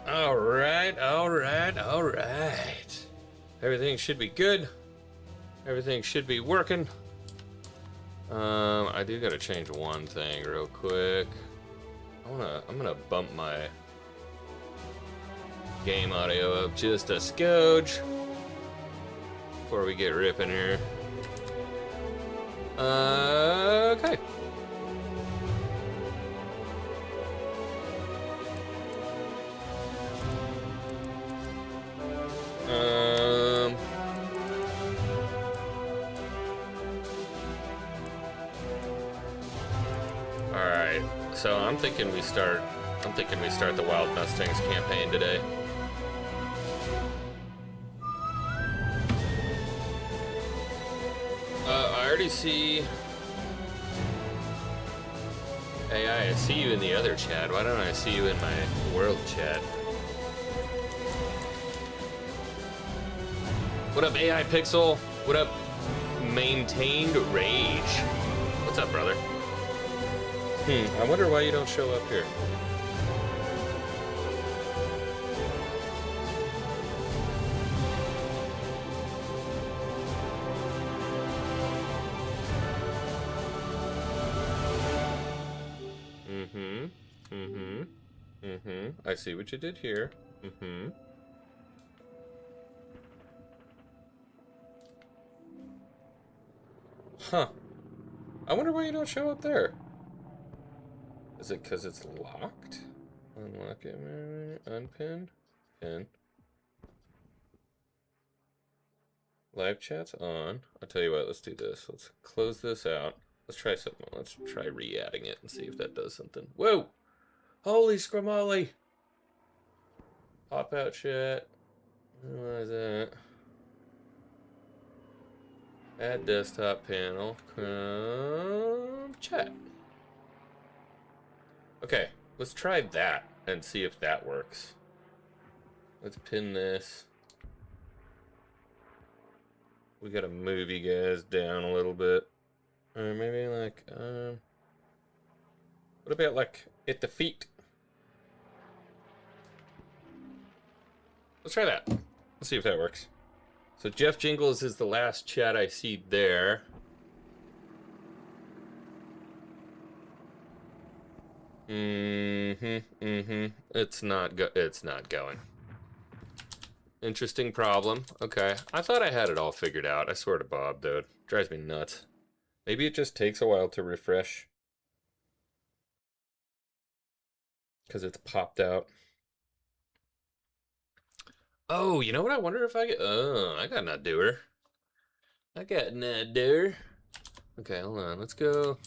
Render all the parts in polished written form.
All right, all right, all right. Everything should be good. Everything should be working. I do gotta change one thing real quick. I'm gonna bump my game audio up just a skoge before we get ripping here. Okay. All right. So I'm thinking we start the Wild Mustangs campaign today. I already see AI. I see you in the other chat. Why don't I see you in my world chat? What up, AI Pixel? What up, Maintained Rage? What's up, brother? I wonder why you don't show up here. I see what you did here. Huh. I wonder why you don't show up there. Is it because it's locked? Unlock it, unpin, pin. Live chat's on. I'll tell you what, let's do this. Let's close this out. Let's try something. Let's try re-adding it and see if that does something. Whoa! Holy scramoli! Pop out chat. What is that? Add desktop panel. Chat. Okay, let's try that and see if that works. Let's pin this. We gotta move you guys down a little bit. Or maybe like, what about like at the feet? Let's try that. Let's see if that works. So Jeff Jingles is the last chat I see there. It's not going. Interesting problem. Okay. I thought I had it all figured out. I swear to Bob, dude. Drives me nuts. Maybe it just takes a while to refresh. Because it's popped out. Oh, you know what? I wonder if I get... Oh, I got an doer. I got an doer. Okay, hold on. Let's go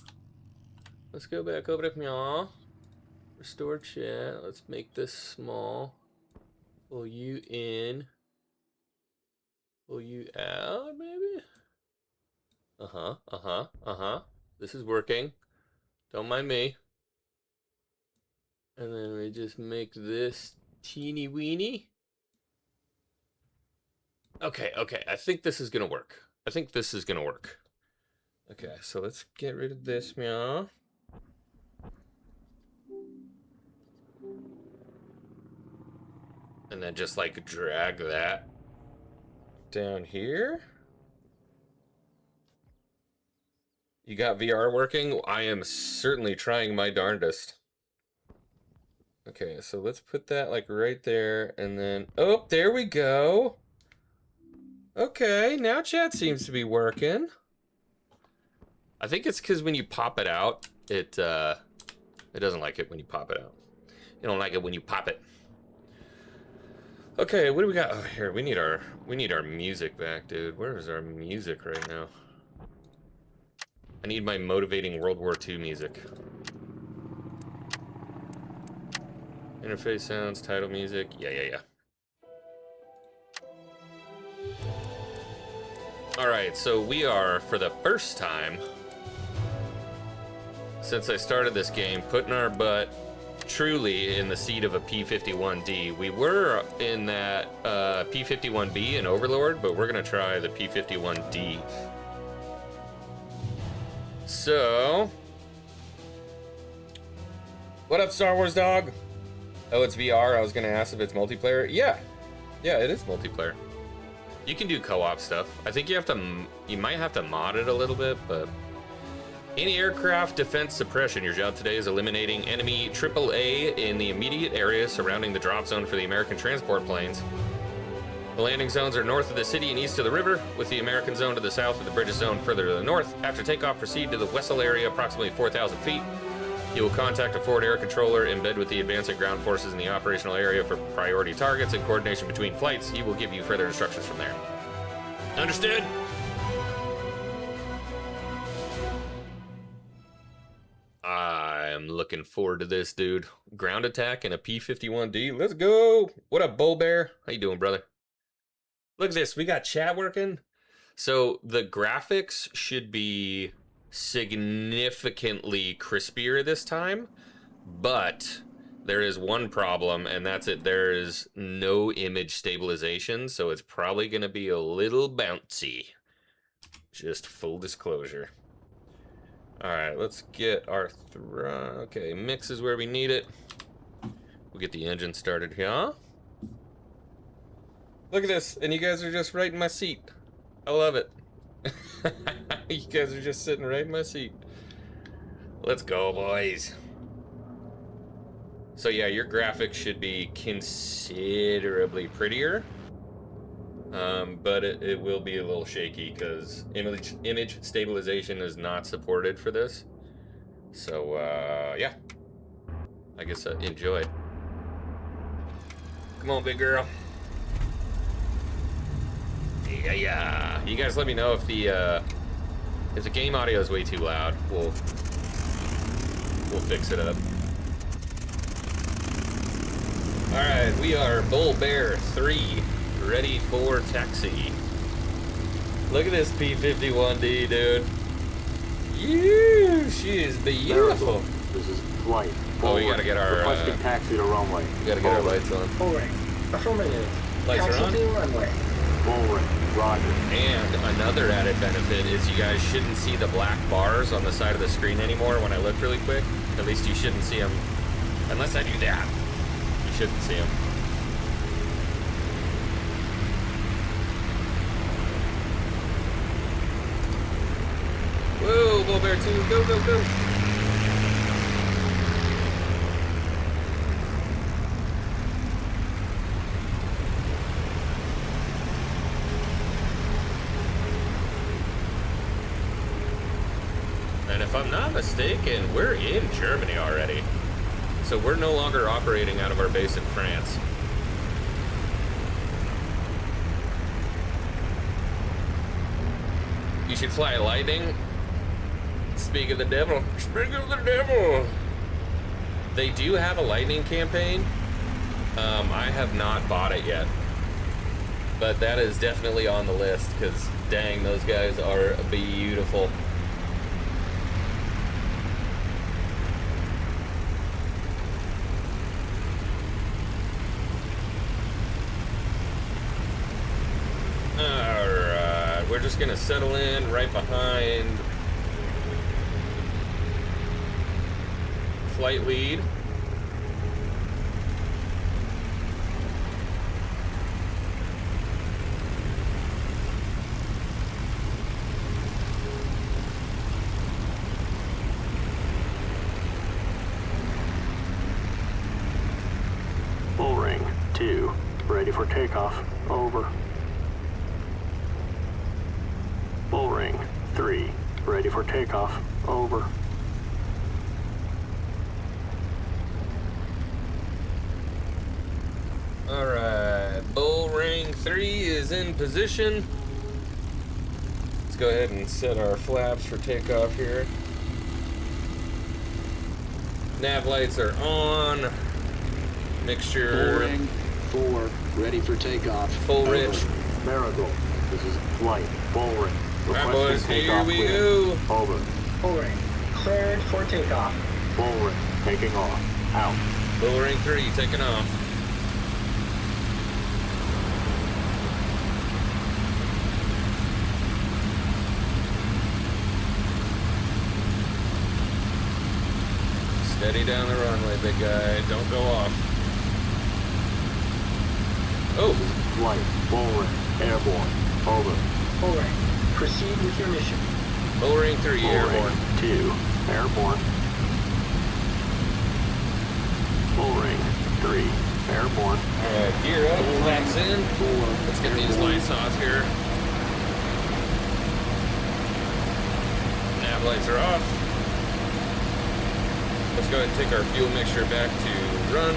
back over to y'all. Restore chat. Let's make this small. Pull you in. Pull you out, maybe? This is working. Don't mind me. And then we just make this teeny weeny. Okay. I think this is gonna work. Okay, so let's get rid of this, meow. And then just like drag that down here. You got VR working? I am certainly trying my darndest. Okay, so let's put that like right there and then, oh, there we go. Okay, now chat seems to be working. I think it's because when you pop it out, it doesn't like it when you pop it out. You don't like it when you pop it. Okay, what do we got? Oh, here, we need our music back, dude. Where is our music right now? I need my motivating World War II music. Interface sounds, title music. Yeah. Alright, so we are, for the first time since I started this game, putting our butt truly in the seat of a P-51D. We were in that P-51B in Overlord, but we're gonna try the P-51D. So, what up, Star Wars dog? Oh, it's VR. I was gonna ask if it's multiplayer. Yeah, it is multiplayer. You can do co-op stuff. I think you might have to mod it a little bit, but any aircraft defense suppression. Your job today is eliminating enemy AAA in the immediate area surrounding the drop zone for the American transport planes. The landing zones are north of the city and east of the river, with the American zone to the south and the British zone further to the north. After takeoff, proceed to the Wessel area, approximately 4,000 feet. You will contact a forward air controller, embed with the advancing ground forces in the operational area for priority targets and coordination between flights. He will give you further instructions from there. Understood? I'm looking forward to this, dude. Ground attack and a P-51D. Let's go. What up, Bull Bear? How you doing, brother? Look at this. We got chat working. So the graphics should be significantly crispier this time, but there is one problem, and that's it. There is no image stabilization, so it's probably going to be a little bouncy. Just full disclosure. All right, let's get our okay, mix is where we need it. We'll get the engine started here. Look at this, and you guys are just right in my seat. I love it. You guys are just sitting right in my seat. Let's go, boys. So yeah, your graphics should be considerably prettier. But it will be a little shaky because image stabilization is not supported for this. So yeah, I guess enjoy. Come on, big girl. Yeah. You guys let me know if the game audio is way too loud. We'll fix it up. All right, we are Bull Bear 3, ready for taxi. Look at this P-51D, dude. She is beautiful. This is flight. Oh, we gotta get our requesting taxi to runway. We gotta get our lights on. Forward. Affirmative. Lights are on. Taxi to runway. Forward. Roger. And another added benefit is you guys shouldn't see the black bars on the side of the screen anymore when I look really quick. At least you shouldn't see them. Unless I do that. You shouldn't see them. Whoa, Bull Bear 2, go, go, go. And if I'm not mistaken, we're in Germany already. So we're no longer operating out of our base in France. You should fly a Lightning. Speak of the devil. Speak of the devil. They do have a Lightning campaign. I have not bought it yet. But that is definitely on the list because, dang, those guys are beautiful. Alright, we're just gonna settle in right behind flight lead. Bull ring 2, ready for takeoff. Over. Bull ring 3, ready for takeoff. Over. Alright, Bull Ring 3 is in position. Let's go ahead and set our flaps for takeoff here. Nav lights are on. Mixture. Bull Ring 4, ready for takeoff. Full rich. Marigold, this is flight. Bull ring. Alright, boys, here takeoff we clear. go. Over. Bull ring. Cleared for takeoff. Bull ring, taking off. Out. Bull Ring 3 taking off. Steady down the runway, big guy. Don't go off. Oh, Flight, full ring, airborne. Over. Full rank. Proceed with your mission. full ring 3, Full airborne. ring 2, airborne. Full ring 3, airborne. Alright, gear up, flaps in. 4, Let's get these airborne. lights off here. Nav lights are off. Let's go ahead and take our fuel mixture back to run.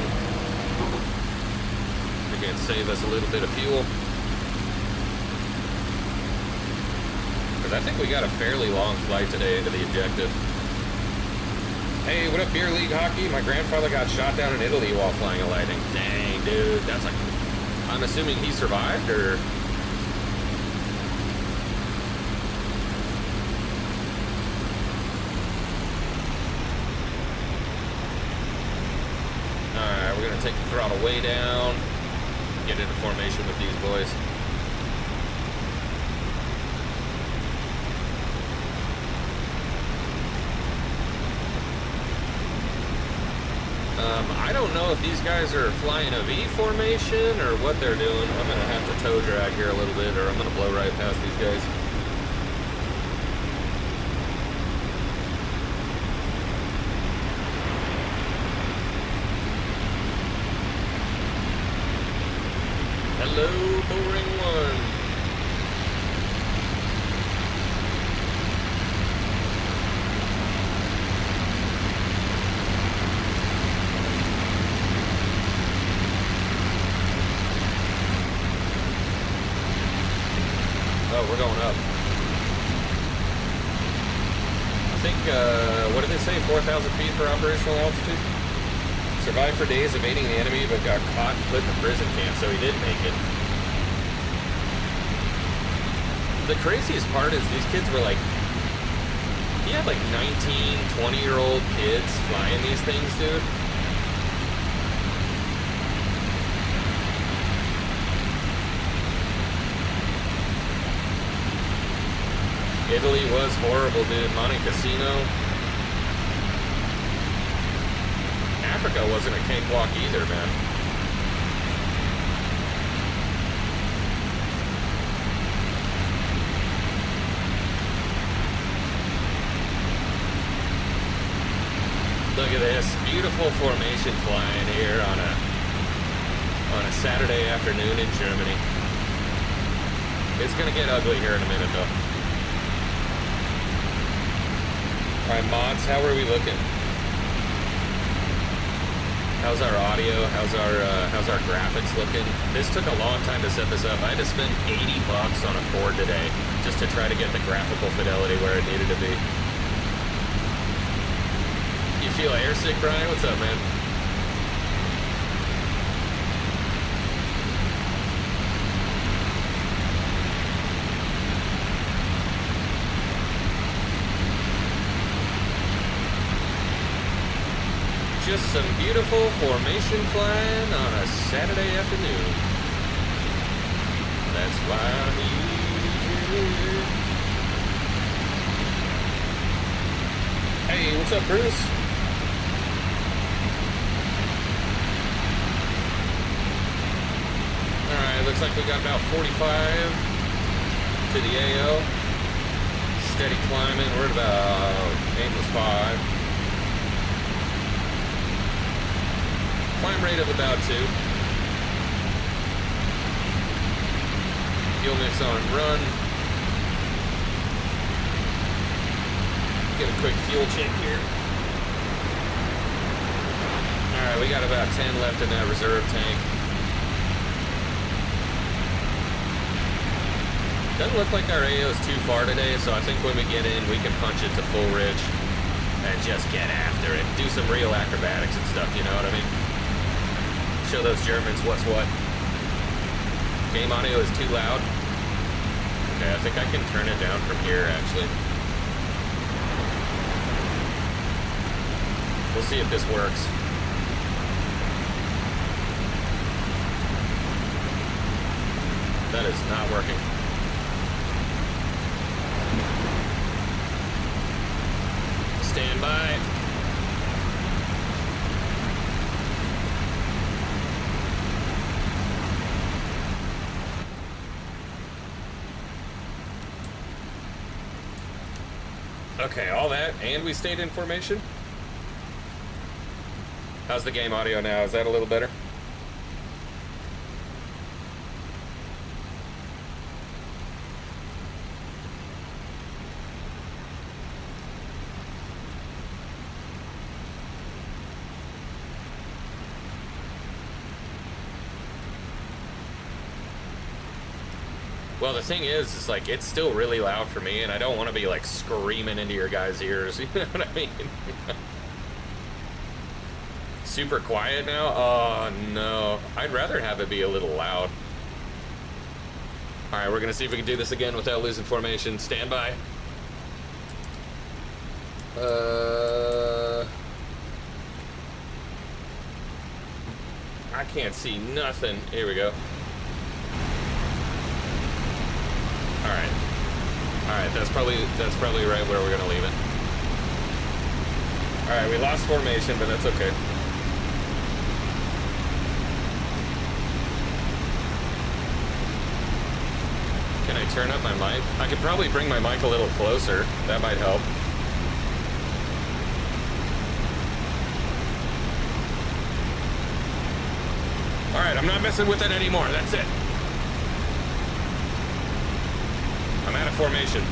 We can save us a little bit of fuel. Because I think we got a fairly long flight today into the objective. Hey, what up, Beer League Hockey? My grandfather got shot down in Italy while flying a Lightning. Dang, dude. That's like... I'm assuming he survived, or... Alright, we're gonna take the throttle way down. Get into formation with these boys. I don't know if these guys are flying a V formation or what they're doing. I'm gonna have to toe drag here a little bit, or I'm gonna blow right past these guys. Hello, Bullring 1. Oh, we're going up. I think, what did they say? 4,000 feet for operational altitude? Survived for days evading the enemy, but got caught and put in a prison camp, so he did make it. The craziest part is these kids were like, he had like 19, 20-year-old kids flying these things, dude. Italy was horrible, dude. Monte Cassino. Africa wasn't a cakewalk either, man. Look at this beautiful formation flying here on a Saturday afternoon in Germany. It's gonna get ugly here in a minute, though. All right, mods, how are we looking? How's our audio? How's our graphics looking? This took a long time to set this up. I had to spend $80 on a cord today just to try to get the graphical fidelity where it needed to be. You feel airsick, Brian? What's up, man? Just some beautiful formation flying on a Saturday afternoon. That's why I'm here. Hey, what's up, Bruce? Alright, looks like we got about 45 to the AO. Steady climbing. We're at about Angels 5. Climb rate of about 2. Fuel mix on run. Get a quick fuel check here. Alright, we got about 10 left in that reserve tank. Doesn't look like our AO is too far today, so I think when we get in, we can punch it to full ridge and just get after it. Do some real acrobatics and stuff, you know what I mean? Show those Germans what's what. Game audio is too loud. Okay, I think I can turn it down from here, actually. We'll see if this works. That is not working. Stand by. Okay, all that, and we stayed in formation? How's the game audio now? Is that a little better? Well, the thing is like, it's still really loud for me, and I don't want to be, like, screaming into your guys' ears, you know what I mean? Super quiet now? Oh, no. I'd rather have it be a little loud. Alright, we're gonna see if we can do this again without losing formation. Stand by. I can't see nothing. Here we go. Alright. Alright, that's probably right where we're gonna leave it. Alright, we lost formation, but that's okay. Can I turn up my mic? I could probably bring my mic a little closer. That might help. Alright, I'm not messing with it anymore. That's it. I'm out of formation.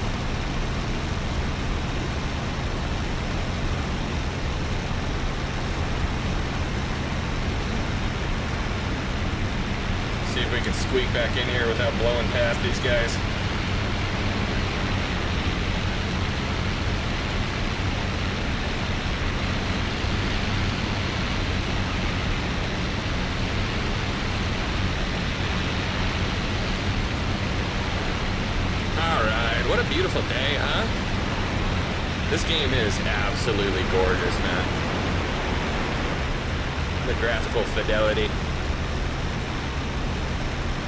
See if we can squeak back in here without blowing past these guys. What a beautiful day, huh? This game is absolutely gorgeous, man. The graphical fidelity.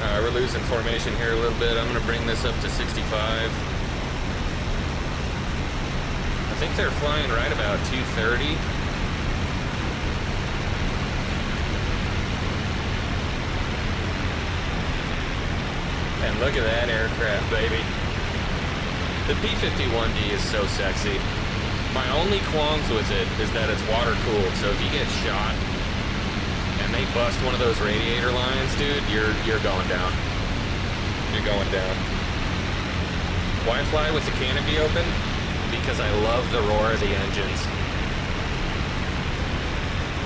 We're losing formation here a little bit. I'm going to bring this up to 65. I think they're flying right about 230. And look at that aircraft, baby. The P-51D is so sexy. My only qualms with it is that it's water cooled, so if you get shot and they bust one of those radiator lines, dude, you're going down. You're going down. Why fly with the canopy open? Because I love the roar of the engines.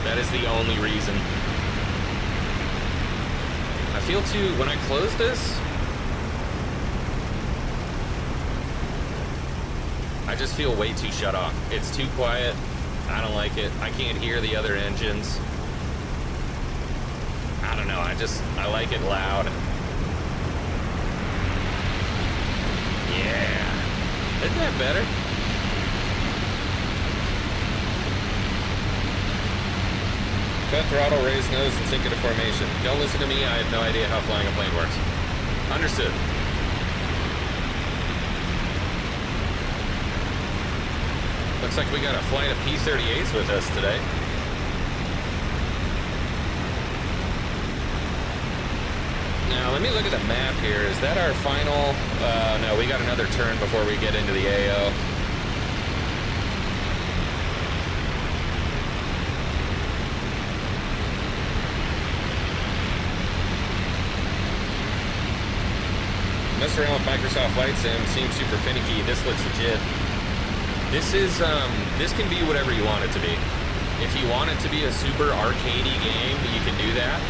That is the only reason. I feel too, when I close this, I just feel way too shut off. It's too quiet. I don't like it. I can't hear the other engines. I don't know. I like it loud. Yeah. Isn't that better? Cut throttle, raise nose, and sink into formation. Don't listen to me. I have no idea how flying a plane works. Understood. Looks like we got a flight of P-38s with us today. Now, let me look at the map here. Is that our final? No, we got another turn before we get into the AO. Mess around with Microsoft Flight Sim. Seems super finicky. This looks legit. This can be whatever you want it to be. If you want it to be a super arcadey game, you can do that.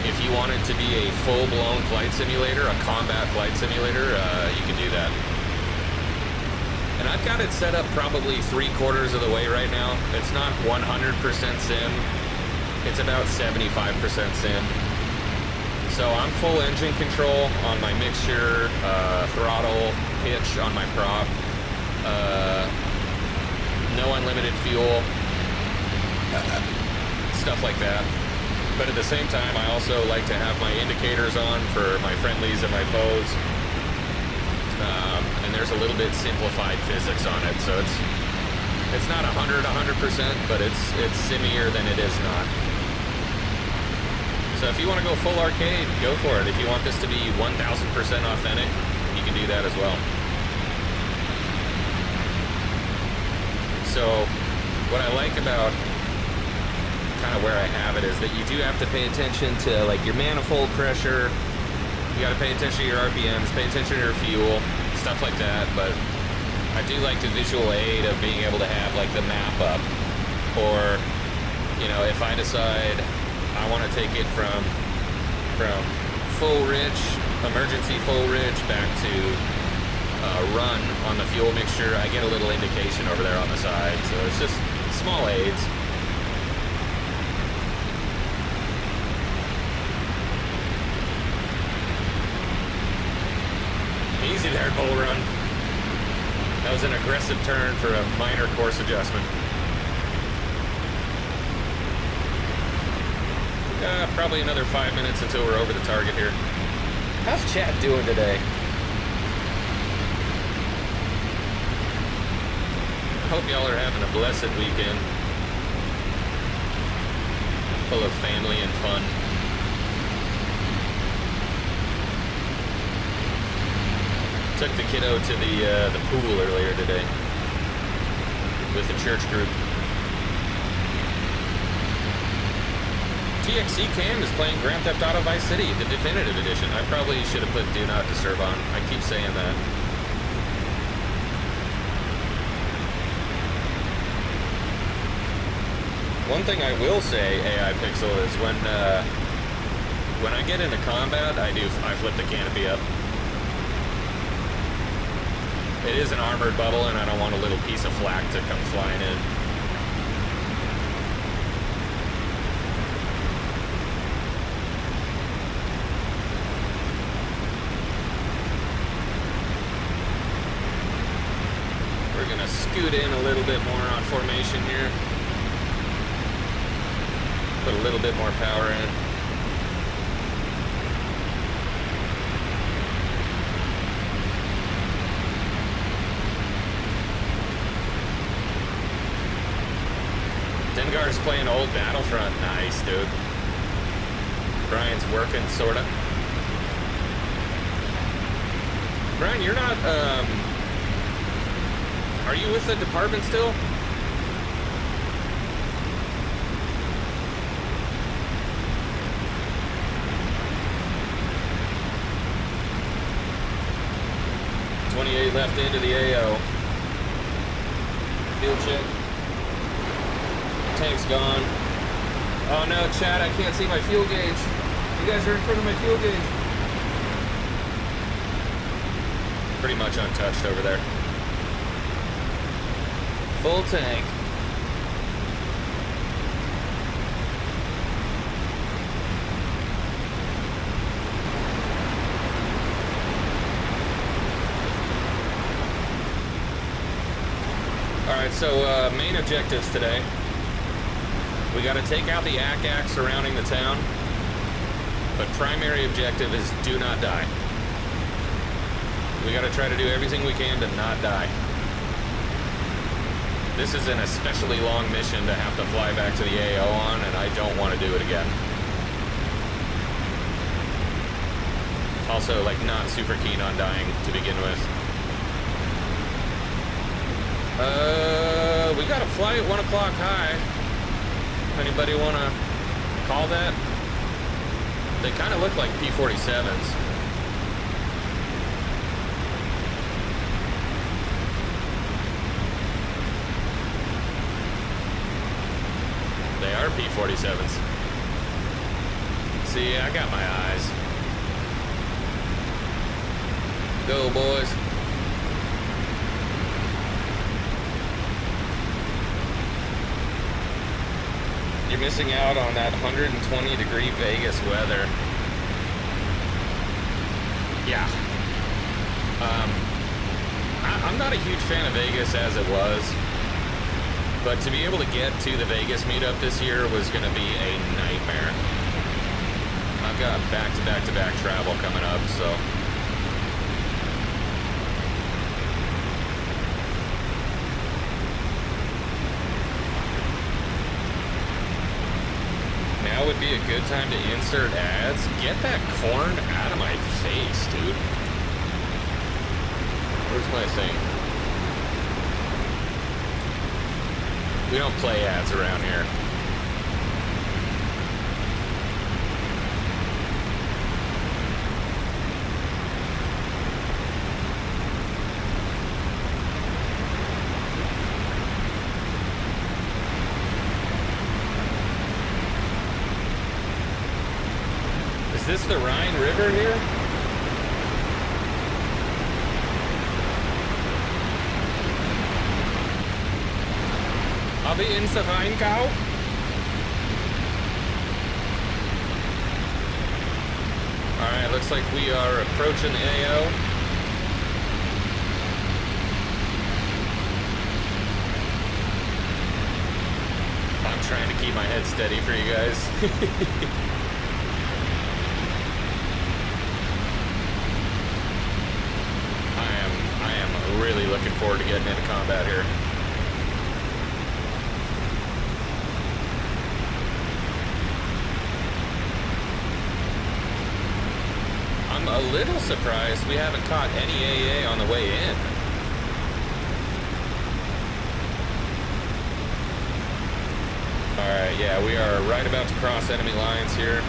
If you want it to be a full-blown flight simulator, a combat flight simulator, you can do that. And I've got it set up probably 3/4 of the way right now. It's not 100% sim. It's about 75% sim. So I'm full engine control on my mixture, throttle, pitch on my prop. No unlimited fuel, stuff like that. But at the same time, I also like to have my indicators on for my friendlies and my foes. And there's a little bit simplified physics on it, so it's not 100%, but it's simmier than it is not. So if you want to go full arcade, go for it. If you want this to be 1000% authentic, you can do that as well. So what I like about kind of where I have it is that you do have to pay attention to like your manifold pressure. You got to pay attention to your RPMs, pay attention to your fuel, stuff like that. But I do like the visual aid of being able to have like the map up, or you know, if I decide I want to take it from full rich, emergency full rich back to run on the fuel mixture, I get a little indication over there on the side. So it's just small aids. Easy there, Bull Run. That was an aggressive turn for a minor course adjustment. Probably another 5 minutes until we're over the target here. How's chat doing today? Hope y'all are having a blessed weekend. Full of family and fun. Took the kiddo to the pool earlier today with the church group. TXC Cam is playing Grand Theft Auto Vice City, the definitive edition. I probably should have put Do Not Disturb on. I keep saying that. One thing I will say, AI Pixel, is when I get into combat, I flip the canopy up. It is an armored bubble, and I don't want a little piece of flak to come flying in. We're gonna scoot in a little bit more on formation here. Put a little bit more power in. Dengar's playing old Battlefront. Nice, dude. Brian's working, sorta. Brian, you're not, are you with the department still? .28 left into the AO. Field check. Tank's gone. Oh no, Chad, I can't see my fuel gauge. You guys are in front of my fuel gauge. Pretty much untouched over there. Full tank. Alright, so main objectives today. We got to take out the ACAC surrounding the town, but primary objective is do not die. We got to try to do everything we can to not die. This is an especially long mission to have to fly back to the AO on, and I don't want to do it again. Also, like, not super keen on dying to begin with. We got a flight at 1 o'clock high. Anybody want to call that? They kind of look like P-47s. They are P-47s. See, I got my eyes. Go, boys. You're missing out on that 120-degree Vegas weather. Yeah. I'm not a huge fan of Vegas as it was, but to be able to get to the Vegas meetup this year was going to be a nightmare. I've got back-to-back-to-back travel coming up, so... Now would be a good time to insert ads. Get that corn out of my face, dude. Where's my thing? We don't play ads around here. Is this the Rhine River here? Are we in the Rheingau? Alright, looks like we are approaching the AO. I'm trying to keep my head steady for you guys. I am really looking forward to getting into combat here. I'm a little surprised we haven't caught any AA on the way in. Alright, yeah, we are right about to cross enemy lines here.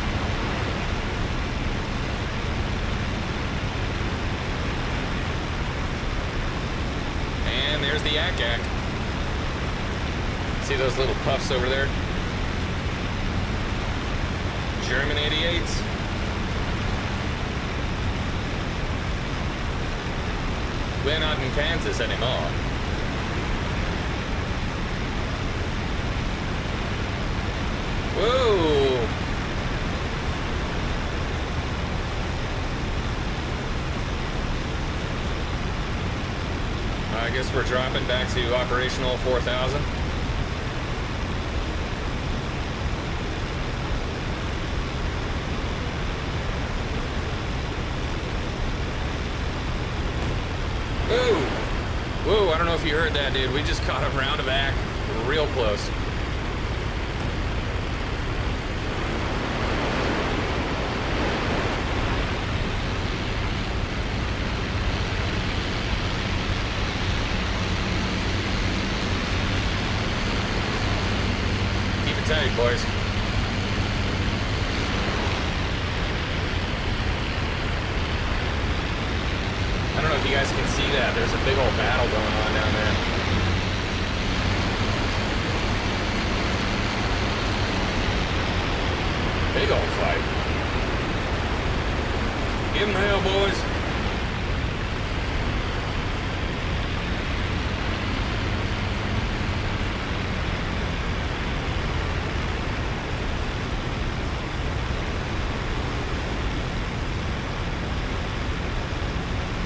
And there's the Yak-Yak. See those little puffs over there? German 88s. We're not in Kansas anymore. Whoa! I guess we're dropping back to operational 4,000. Whoa! Whoa, I don't know if you heard that, dude. We just caught a round of ack real close. Keep it tight, boys. I don't know if you guys can see that. There's a big old battle going on down there. Big old fight. Give 'em hell, boys.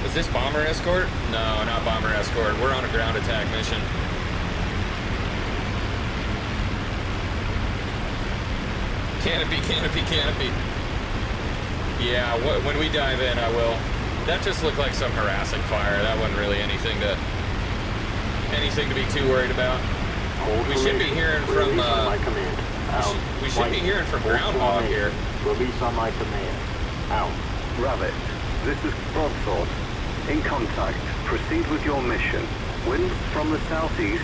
Is this bomber escort? No, not bomber escort. We're on a ground attack mission. Canopy, canopy, canopy. Yeah, when we dive in, I will. That just looked like some harassing fire. That wasn't really anything to be too worried about. We should be hearing from we should be hearing from Groundhog here. Release on my command. Out. Rabbit, this is Broadsword. In contact. Proceed with your mission. Wind from the southeast.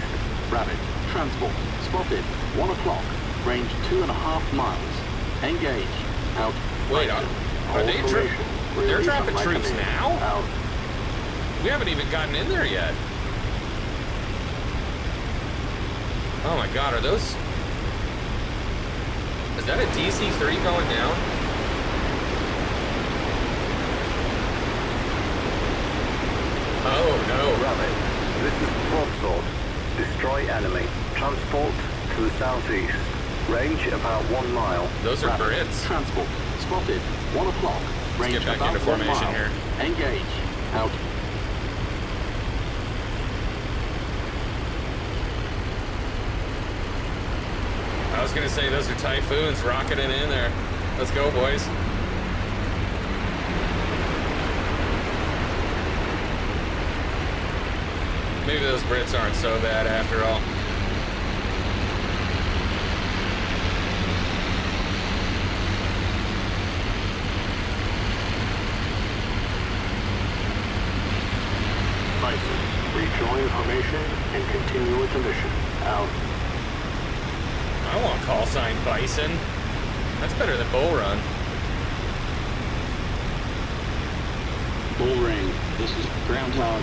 Rabbit. Transport. Spotted. 1 o'clock. Range 2.5 miles. Engage. Out. Wait, are they they're dropping troops now? Out. We haven't even gotten in there yet. Oh my god, are those... Is that a DC-3 going down? Oh no. Rabbit, this is Broadsword. Destroy enemy. Transport to the southeast. Range about 1 mile. Those are Rabbit. Brits. Transport. Spotted. 1 o'clock. Range Let's get back about into 1 formation mile. here. Engage. Out. I was gonna say those are Typhoons rocketing in there. Let's go, boys. Maybe those Brits aren't so bad after all. Bison. Rejoin formation and continue with the mission. Out. Call sign Bison. That's better than Bull Run. Bull Ring, this is Groundhog.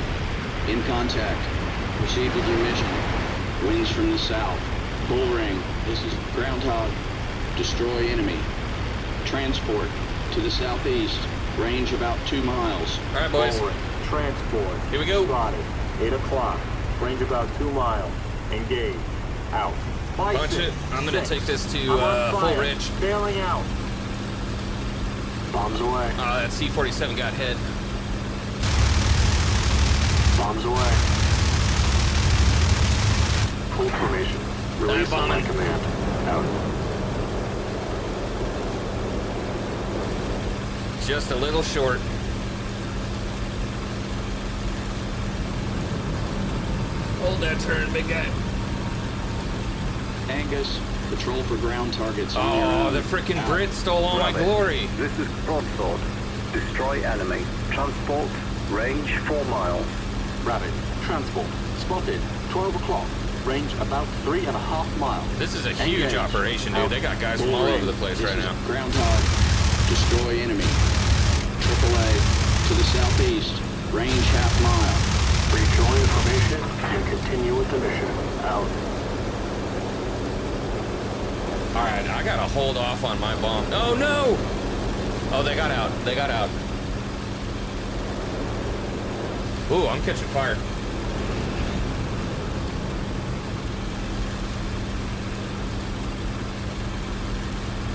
In contact. Proceed with your mission. Winds from the south. Bull Ring, this is Groundhog. Destroy enemy. Transport to the southeast. Range about 2 miles. All right, boys. Forward. Transport. Here we go. Spotted. 8 o'clock. Range about 2 miles. Engage. Out. Bison. Bunch it. I'm gonna 6. take this to I'm on full fire. ridge. Bailing out. Bombs away. That C-47 got hit. Bombs away. Full formation. Release on my bombing. command. Out. Just a little short. Hold that turn, big guy. Angus, patrol for ground targets on your Oh, own. the frickin' Out. Brit stole all my Rabbit, glory. This is Broadsword. Destroy enemy. Transport. Range 4 miles. Rabbit, transport, spotted, 12 o'clock, range about 3.5 miles. This is a huge Engage. operation, dude. Out. They got guys Bull from all Ring, over the place this right is now. Groundhog. Destroy enemy. AAA to the southeast. Range half mile. Rejoin formation and continue with the mission. Out. All right, I gotta hold off on my bomb. Oh no! Oh, they got out. They got out. Ooh, I'm catching fire.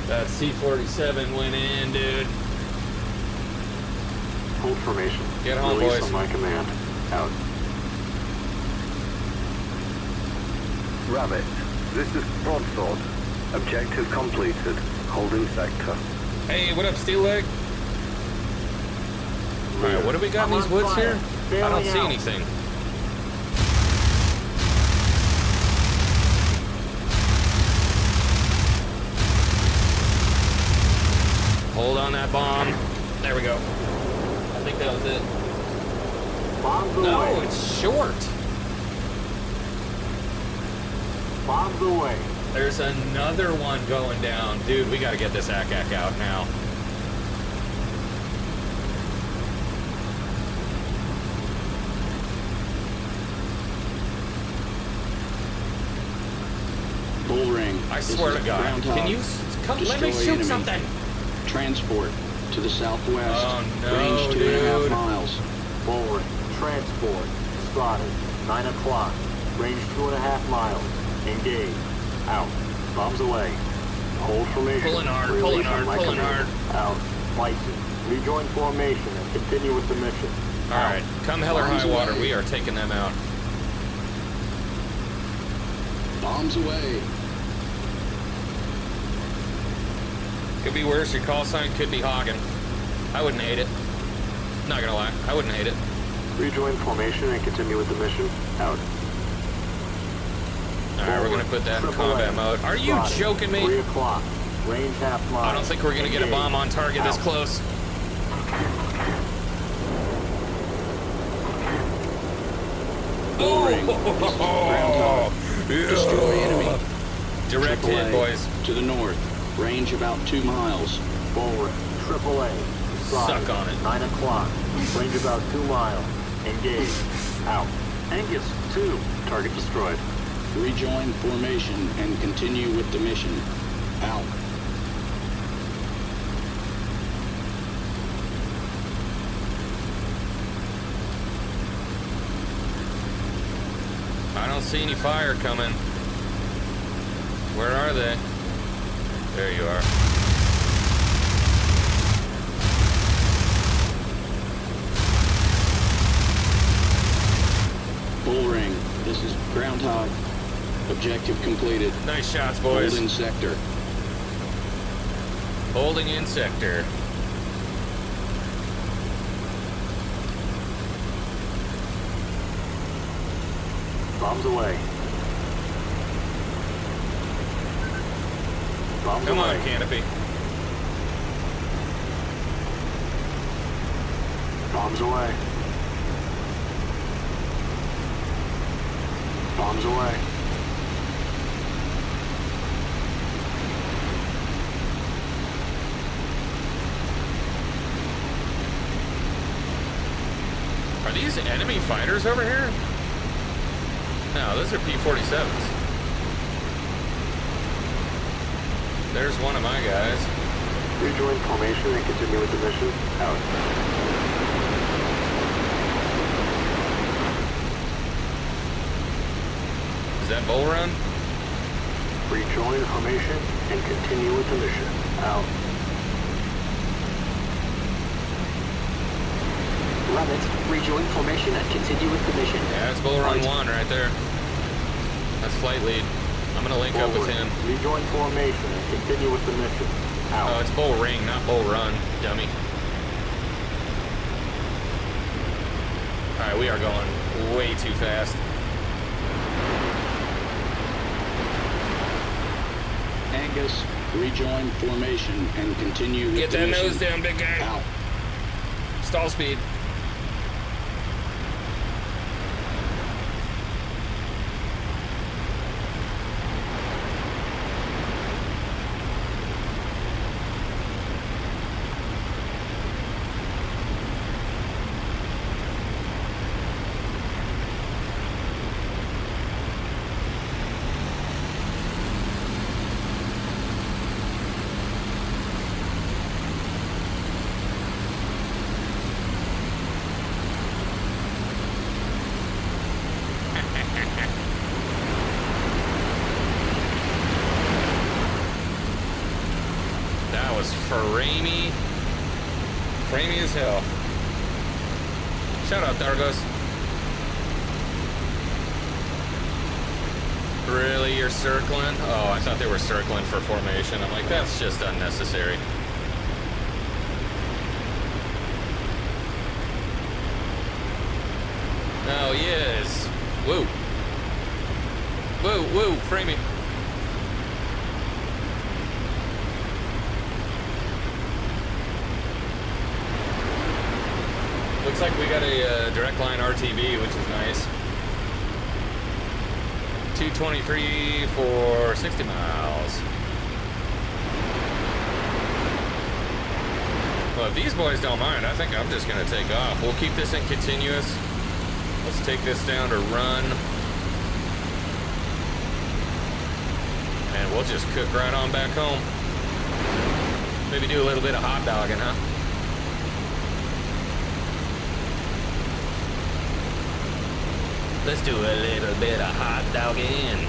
That C-47 went in, dude. Full formation. Get home, Release boys. on my command. Out. Rabbit, this is Broadsword. Objective completed. Holding sector. Hey, what up, Steel Leg? All right, what do we got in I'm these on woods fire. here? I don't Bailing see out. anything. Hold on that bomb. There we go. I think that was it. Bombs No, away. it's short. Bombs away. There's another one going down. Dude, we gotta get this ACAC out now. Bull Ring. I this swear is to God. Groundhog. Can you come? Let me Destroy shoot enemy. something. Transport to the southwest. Oh, no, Range 2.5 dude. miles. Forward. Transport. Spotted. 9 o'clock. Range 2.5 miles. Engage. Out. Bombs away. Hold formation. Pulling hard, Release pulling on hard, my pulling command. Out. Bison. Rejoin formation and continue with the mission. All right, come hell or Bombs high water, away. we are taking them out. Bombs away. Could be worse. Your call sign could be hogging. I wouldn't hate it. Not gonna lie, I wouldn't hate it. Rejoin formation and continue with the mission. Out. All right, we're gonna put that in combat mode. Are you Spotted. joking 3 me? o'clock. Range half mile. I don't think we're gonna get a bomb on target this Out. close. Bull Ring. This is Groundhog. Destroy enemy. Direct hit, AAA boys. to the north. Range about 2 miles. Forward. AAA. Spotted. Suck on it. 9 o'clock. Range about 2 miles. Engage. Out. Angus, 2, target destroyed. Rejoin formation and continue with the mission. Out. I don't see any fire coming. Where are they? There you are. Bull Ring. This is Groundhog. Objective completed. Nice shots, boys. Hold in sector. Holding in sector. Bombs away. Bombs Come away. on, Canopy. Bombs away. Bombs away. Are these enemy fighters over here? No, those are P-47s. There's one of my guys. Rejoin formation and continue with the mission. Out. Is that Bull Run? Rejoin formation and continue with the mission. Out. Rabbit, rejoin formation and continue with the mission. Yeah, that's Bull Run Right. 1 right there. That's flight lead. I'm gonna link up with Forward. him. Rejoin formation and continue with the mission. Out. Oh, it's Bull Ring, not Bull Run, dummy. Alright, we are going way too fast. Angus, rejoin formation and continue with Get the that mission. nose down, big guy. Out. Stall speed. That was framey. Framey as hell. Shout out, Dargos. Really, you're circling? Oh, I thought they were circling for formation. I'm like, that's just unnecessary. Oh, yes. Woo. Woo, woo, framey. Looks like we got a direct line RTB, which is nice. 223 for 60 miles. Well, if these boys don't mind, I think I'm just going to take off. We'll keep this in continuous. Let's take this down to run. And we'll just cook right on back home. Maybe do a little bit of hot dogging, huh? Let's do a little bit of hot dogging.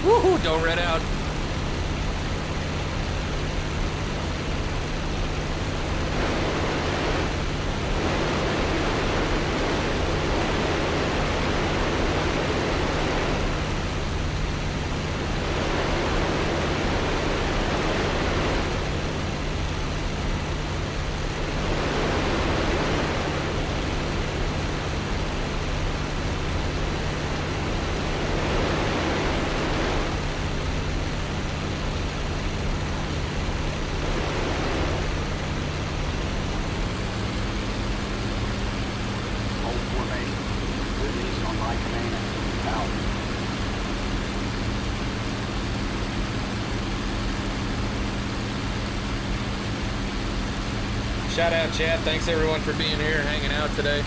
Woohoo, don't red out. Hold formation. Release on my command. Out. Shout out, chat. Thanks everyone for being here, hanging out today.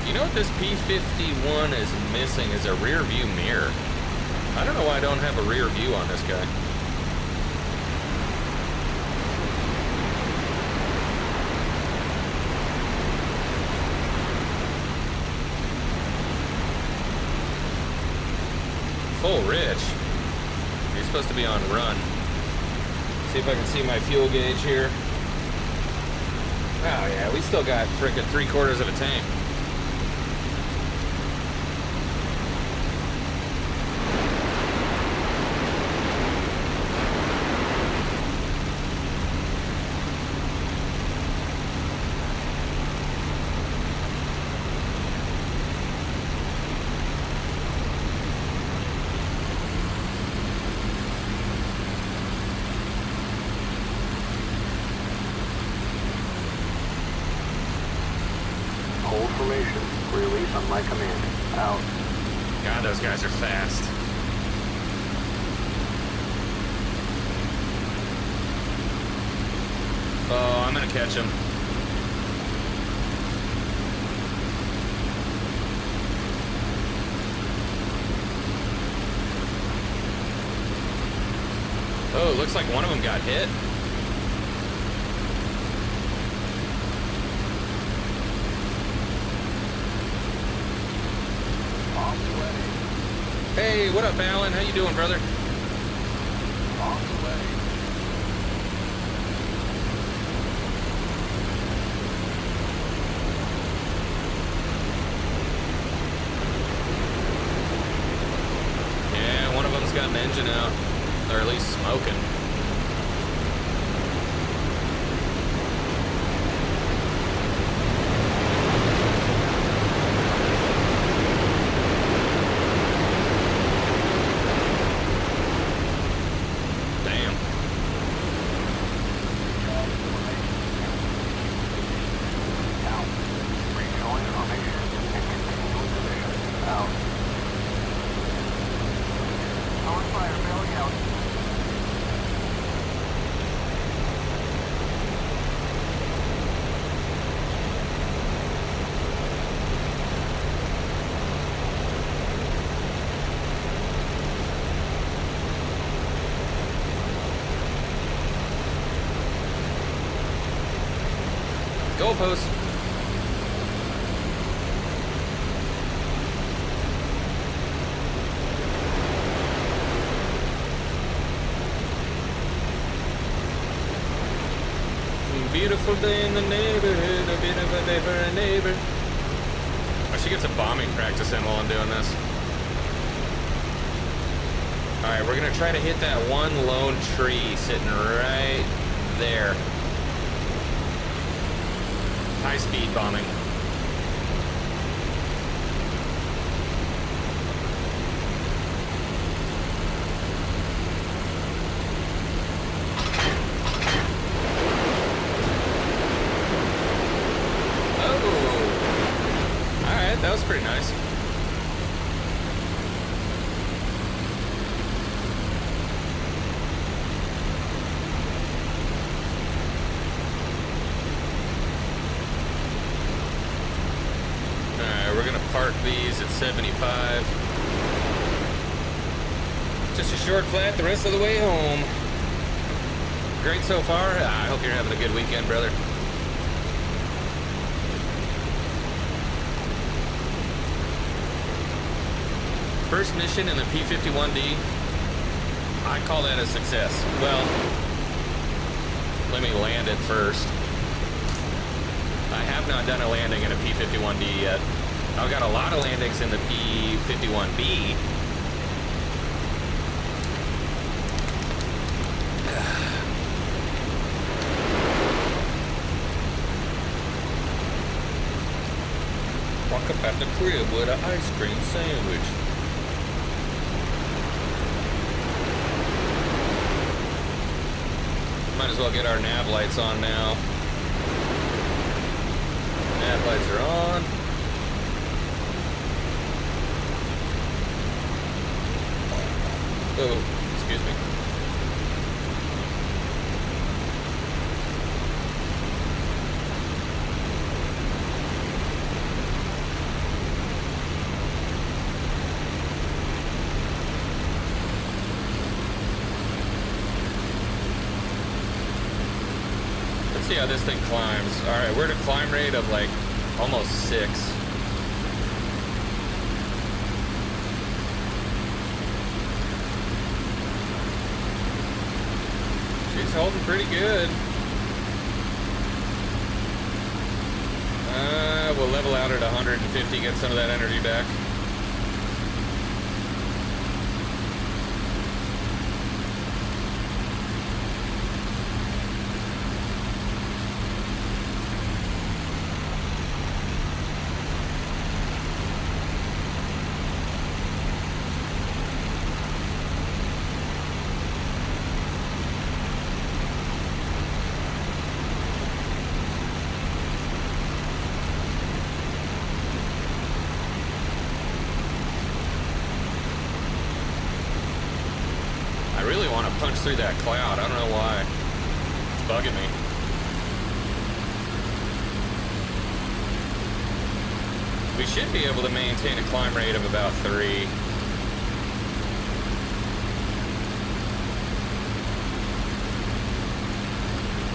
You know what this P-51 is missing is a rear view mirror. I don't know why I don't have a rear view on this guy. Full rich. You're supposed to be on run. See if I can see my fuel gauge here. Oh yeah, we still got frickin' 3/4 of a tank. formation. Release on my command. Out. God, those guys are fast. Oh, I'm gonna catch him. Oh, looks like one of them got hit. Hey, what up, Alan? How you doing, brother? Yeah, one of them's got an engine out, or at least smoking. Damn. Goalpost. Beautiful day in the neighborhood, a bit of a neighbor. I should get some bombing practice in while I'm doing this. Alright, we're gonna try to hit that one lone tree sitting right there. High speed bombing. Oh! Alright, that was pretty nice. We're gonna park these at 75. Just a short flat the rest of the way home. Great so far. I hope you're having a good weekend, brother. First mission in the P-51D. I call that a success. Well, let me land it first. I have not done a landing in a P-51D yet. I've got a lot of landings in the P-51B. Walk up at the crib with an ice cream sandwich. Might as well get our nav lights on now. Nav lights are on. Oh, excuse me. Let's see how this thing climbs. All right, we're at a climb rate of like almost 6. She's holding pretty good. We'll level out at 150, get some of that energy back. through that cloud. I don't know why. It's bugging me. We should be able to maintain a climb rate of about 3.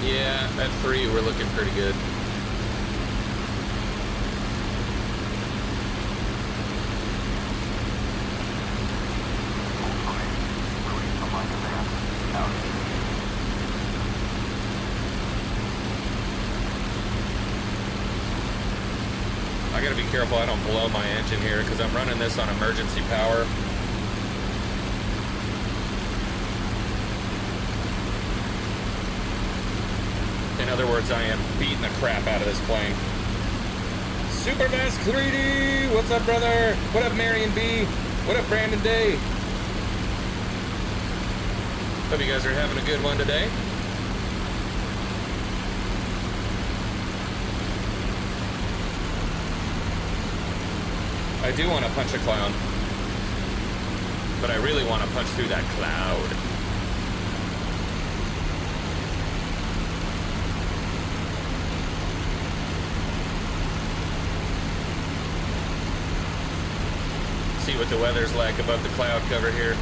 Yeah, at 3 we're looking pretty good. I gotta be careful I don't blow my engine here because I'm running this on emergency power. In other words, I am beating the crap out of this plane. Supermask 3D! What's up, brother? What up, Marion B? What up, Brandon Day? Hope you guys are having a good one today. I do want to punch a clown, but I really want to punch through that cloud. See what the weather's like above the cloud cover here.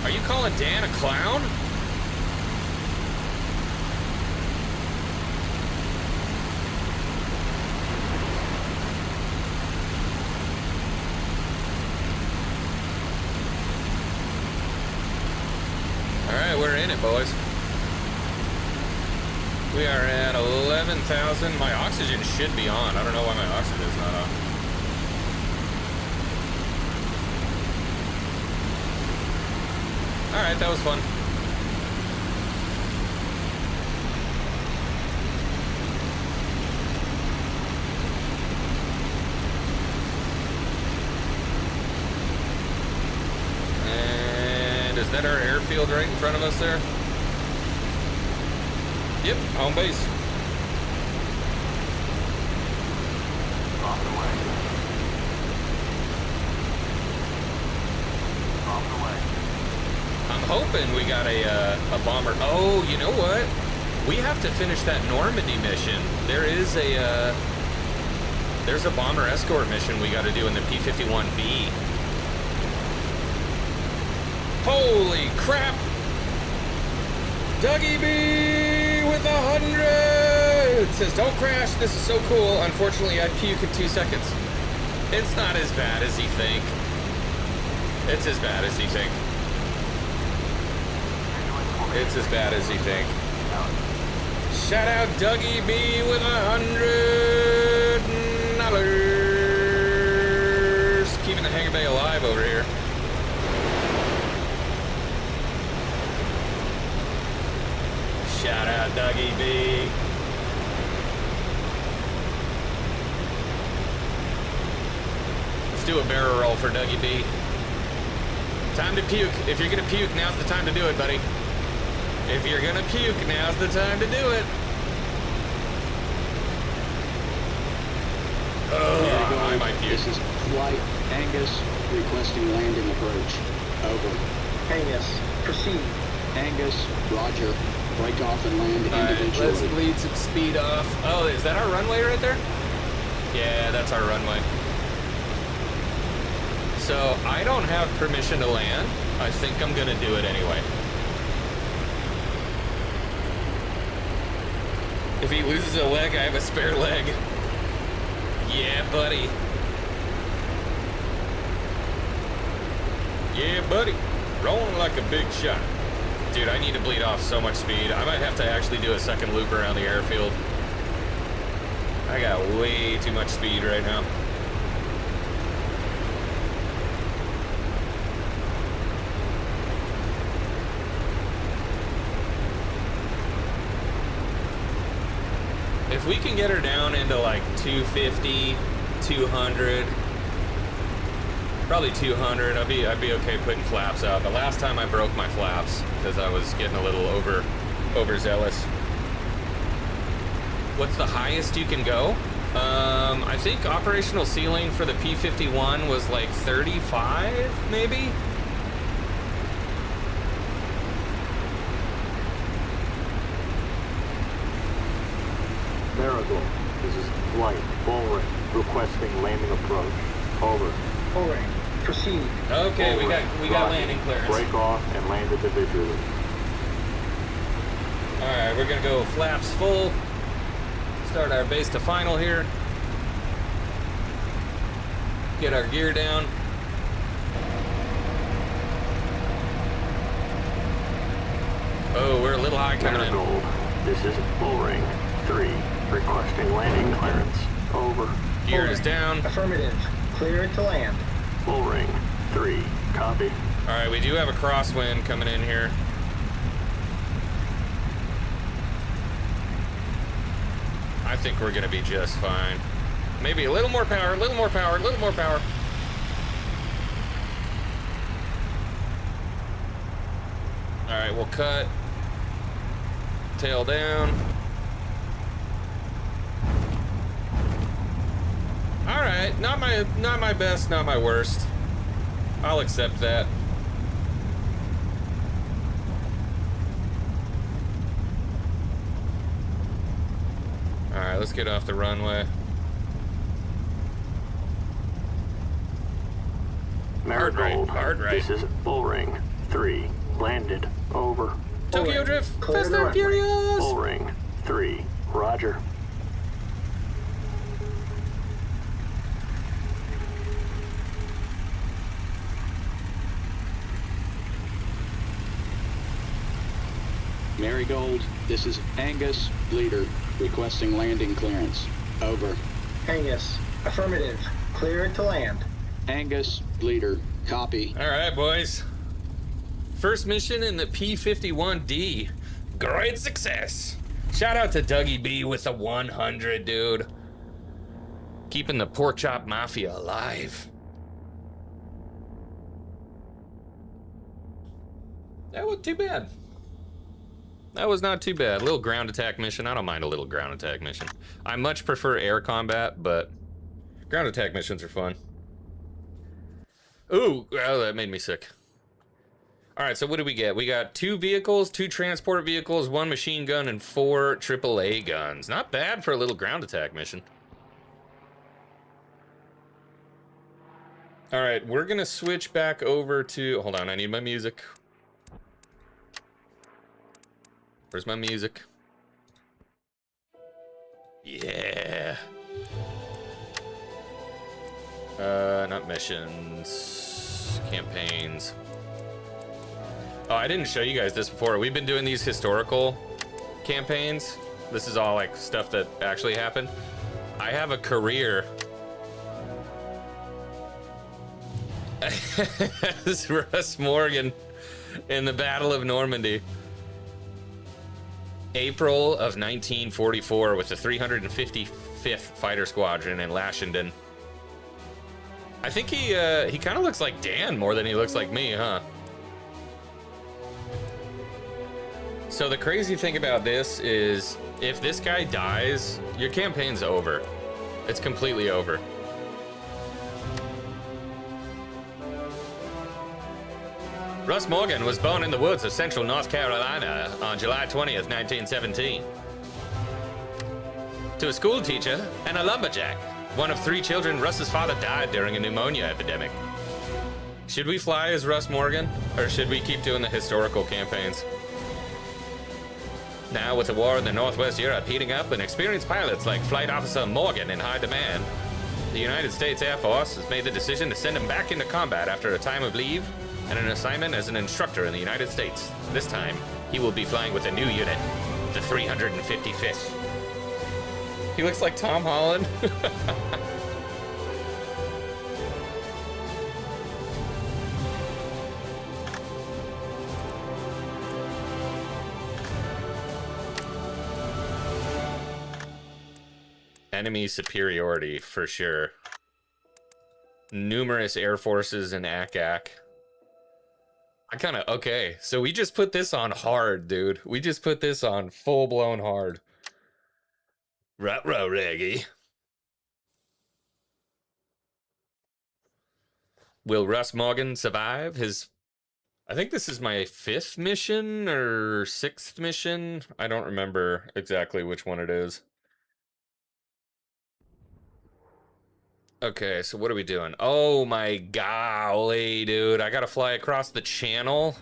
Are you calling Dan a clown? We're in it, boys. We are at 11,000. My oxygen should be on. I don't know why my oxygen is not on. Alright, that was fun. Is that our airfield right in front of us there? Yep, home base. Off the way. Off the way. I'm hoping we got a bomber. Oh, you know what? We have to finish that Normandy mission. There's a bomber escort mission we got to do in the P-51B. Holy crap! Dougie B with 100! It says, don't crash, this is so cool. Unfortunately, I'd puke in 2 seconds. It's not as bad as you think. It's as bad as you think. It's as bad as you think. Shout out Dougie B with $100. Keeping the hangar bay alive over here. Shout out Dougie B. Let's do a barrel roll for Dougie B. Time to puke. If you're gonna puke, now's the time to do it, buddy. If you're gonna puke, now's the time to do it. I might puke. This is Flight Angus requesting landing approach. Over. Angus, proceed. Angus, roger. Break off and land Alright, let's individually. lead some speed off. Oh, is that our runway right there? Yeah, that's our runway. So, I don't have permission to land. I think I'm gonna do it anyway. If he loses a leg, I have a spare leg. Yeah, buddy. Yeah, buddy. Rolling like a big shot. Dude, I need to bleed off so much speed. I might have to actually do a second loop around the airfield. I got way too much speed right now. If we can get her down into like 250, 200, probably 200, I'd be okay putting flaps out. The last time I broke my flaps because I was getting a little overzealous. What's the highest you can go? I think operational ceiling for the P-51 was like 35, maybe? Marigold, this is flight, Bullring, requesting landing approach. Over. Bullring, proceed. Okay, we got Roger. landing clearance. Break off and land individually. Alright, we're gonna go flaps full. Start our base to final here. Get our gear down. Oh, we're a little high coming in. Marigold, this is Bullring 3, requesting landing clearance. Over. Gear is down. Affirmative. Clear to land. Bullring 3, copy. Alright, we do have a crosswind coming in here. I think we're gonna be just fine. Maybe a little more power, a little more power, a little more power. Alright, we'll cut. Tail down. Alright, not my best, not my worst. I'll accept that. Alright, let's get off the runway. Marigold, hard right. this is Bullring 3, landed. Over. Tokyo Drift, Clear Fast the and runway. Furious! Bullring 3, roger. Marigold, this is Angus, leader, requesting landing clearance. Over. Angus, affirmative. Clear to land. Angus, leader, copy. Alright, boys. First mission in the P-51D. Great success. Shout out to Dougie B with the 100, dude. Keeping the pork chop mafia alive. That wasn't too bad. That was not too bad. A little ground attack mission. I don't mind a little ground attack mission. I much prefer air combat, but ground attack missions are fun. Ooh, oh, that made me sick. All right, so what do we get? We got 2 vehicles, 2 transport vehicles, 1 machine gun, and 4 AAA guns. Not bad for a little ground attack mission. All right, we're gonna switch back over to, hold on, I need my music. Where's my music? Yeah. Not missions, campaigns. Oh, I didn't show you guys this before. We've been doing these historical campaigns. This is all like stuff that actually happened. I have a career as Russ Morgan in the Battle of Normandy. April of 1944 with the 355th Fighter Squadron in Lashendon. I think he kind of looks like Dan more than he looks like me, huh? So the crazy thing about this is if this guy dies, your campaign's over. It's completely over. Russ Morgan was born in the woods of central North Carolina on July 20th, 1917. To a school teacher and a lumberjack, one of 3 children, Russ's father died during a pneumonia epidemic. Should we fly as Russ Morgan, or should we keep doing the historical campaigns? Now, with the war in the Northwest Europe heating up and experienced pilots like Flight Officer Morgan in high demand, the United States Air Force has made the decision to send him back into combat after a time of leave and an assignment as an instructor in the United States. This time, he will be flying with a new unit, the 355th. He looks like Tom Holland. Enemy superiority, for sure. Numerous air forces in Akak. Okay, so we just put this on hard, dude. We just put this on full-blown hard. Ruh-roh, Reggie. Will Russ Morgan survive his... I think this is my 5th mission or 6th mission. I don't remember exactly which one it is. Okay, so what are we doing? Oh my golly, dude. I gotta fly across the channel.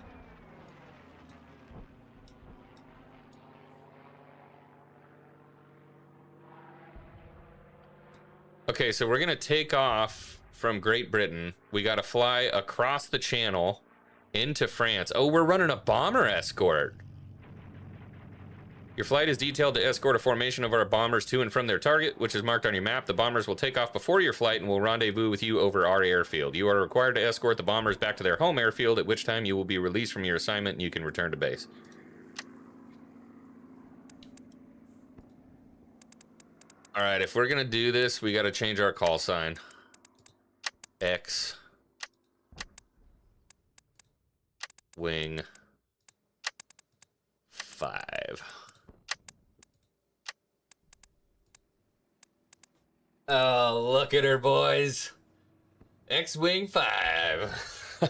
Okay, so we're gonna take off from Great Britain. We gotta fly across the channel into France. Oh, we're running a bomber escort. Your flight is detailed to escort a formation of our bombers to and from their target, which is marked on your map. The bombers will take off before your flight and will rendezvous with you over our airfield. You are required to escort the bombers back to their home airfield, at which time you will be released from your assignment and you can return to base. All right, if we're gonna do this, we gotta change our call sign. X. Wing. 5. Oh, look at her, boys. X-Wing 5.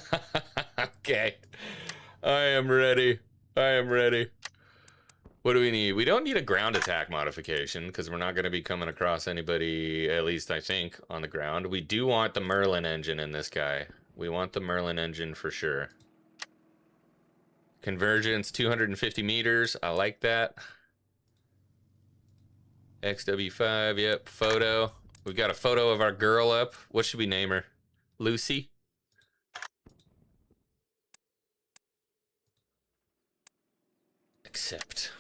Okay. I am ready. I am ready. What do we need? We don't need a ground attack modification because we're not going to be coming across anybody, at least I think, on the ground. We do want the Merlin engine in this guy. We want the Merlin engine for sure. Convergence 250 meters. I like that. XW5, yep, photo. We've got a photo of our girl up. What should we name her? Lucy? Accept.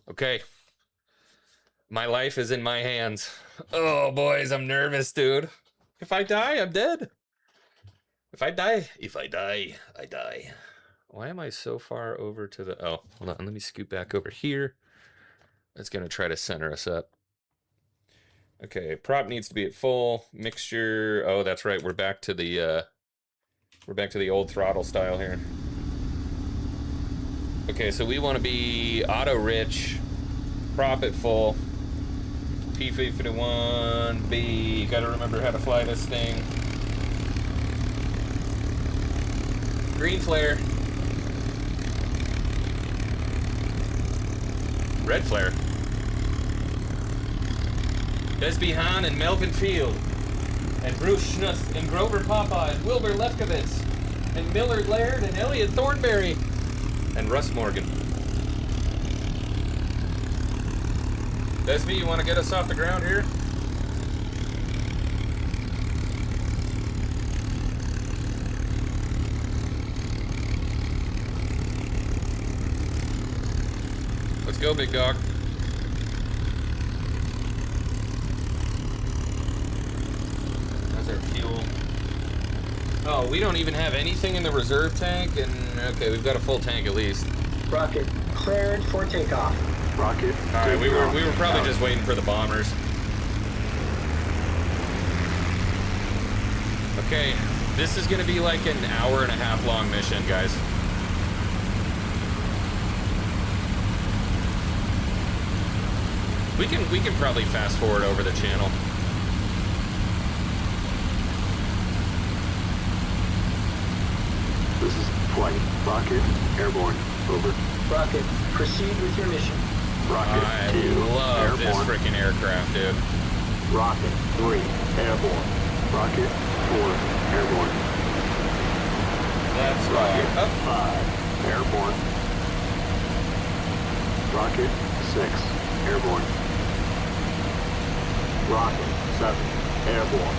Okay. My life is in my hands. Oh, boys, I'm nervous, dude. If I die, I'm dead. If I die, I die. Why am I so far over to the... Oh, hold on. Let me scoot back over here. It's going to try to center us up. Okay, prop needs to be at full. Mixture... Oh, that's right. We're back to the old throttle style here. Okay, so we want to be auto-rich. Prop at full. P51B. Got to remember how to fly this thing. Green flare. Red flare. Desby Hahn and Melvin Field. And Bruce Schnuth and Grover Papa and Wilbur Lefkowitz. And Millard Laird and Elliot Thornberry. And Russ Morgan. Desby, you want to get us off the ground here? Let's go, big dog. How's our fuel? Oh, we don't even have anything in the reserve tank, and okay, we've got a full tank at least. Rocket cleared for takeoff. Rocket. All right, we were probably just waiting for the bombers. Okay, this is gonna be like an hour-and-a-half long mission, guys. We can probably fast forward over the channel. This is flight. Rocket, airborne. Over. Rocket, proceed with your mission. Rocket I 2, love this airborne. freaking aircraft, dude. Rocket 3, airborne. Rocket 4, airborne. That's Rocket right. Up. 5, airborne. Rocket 6, airborne. Rocket 7, airborne.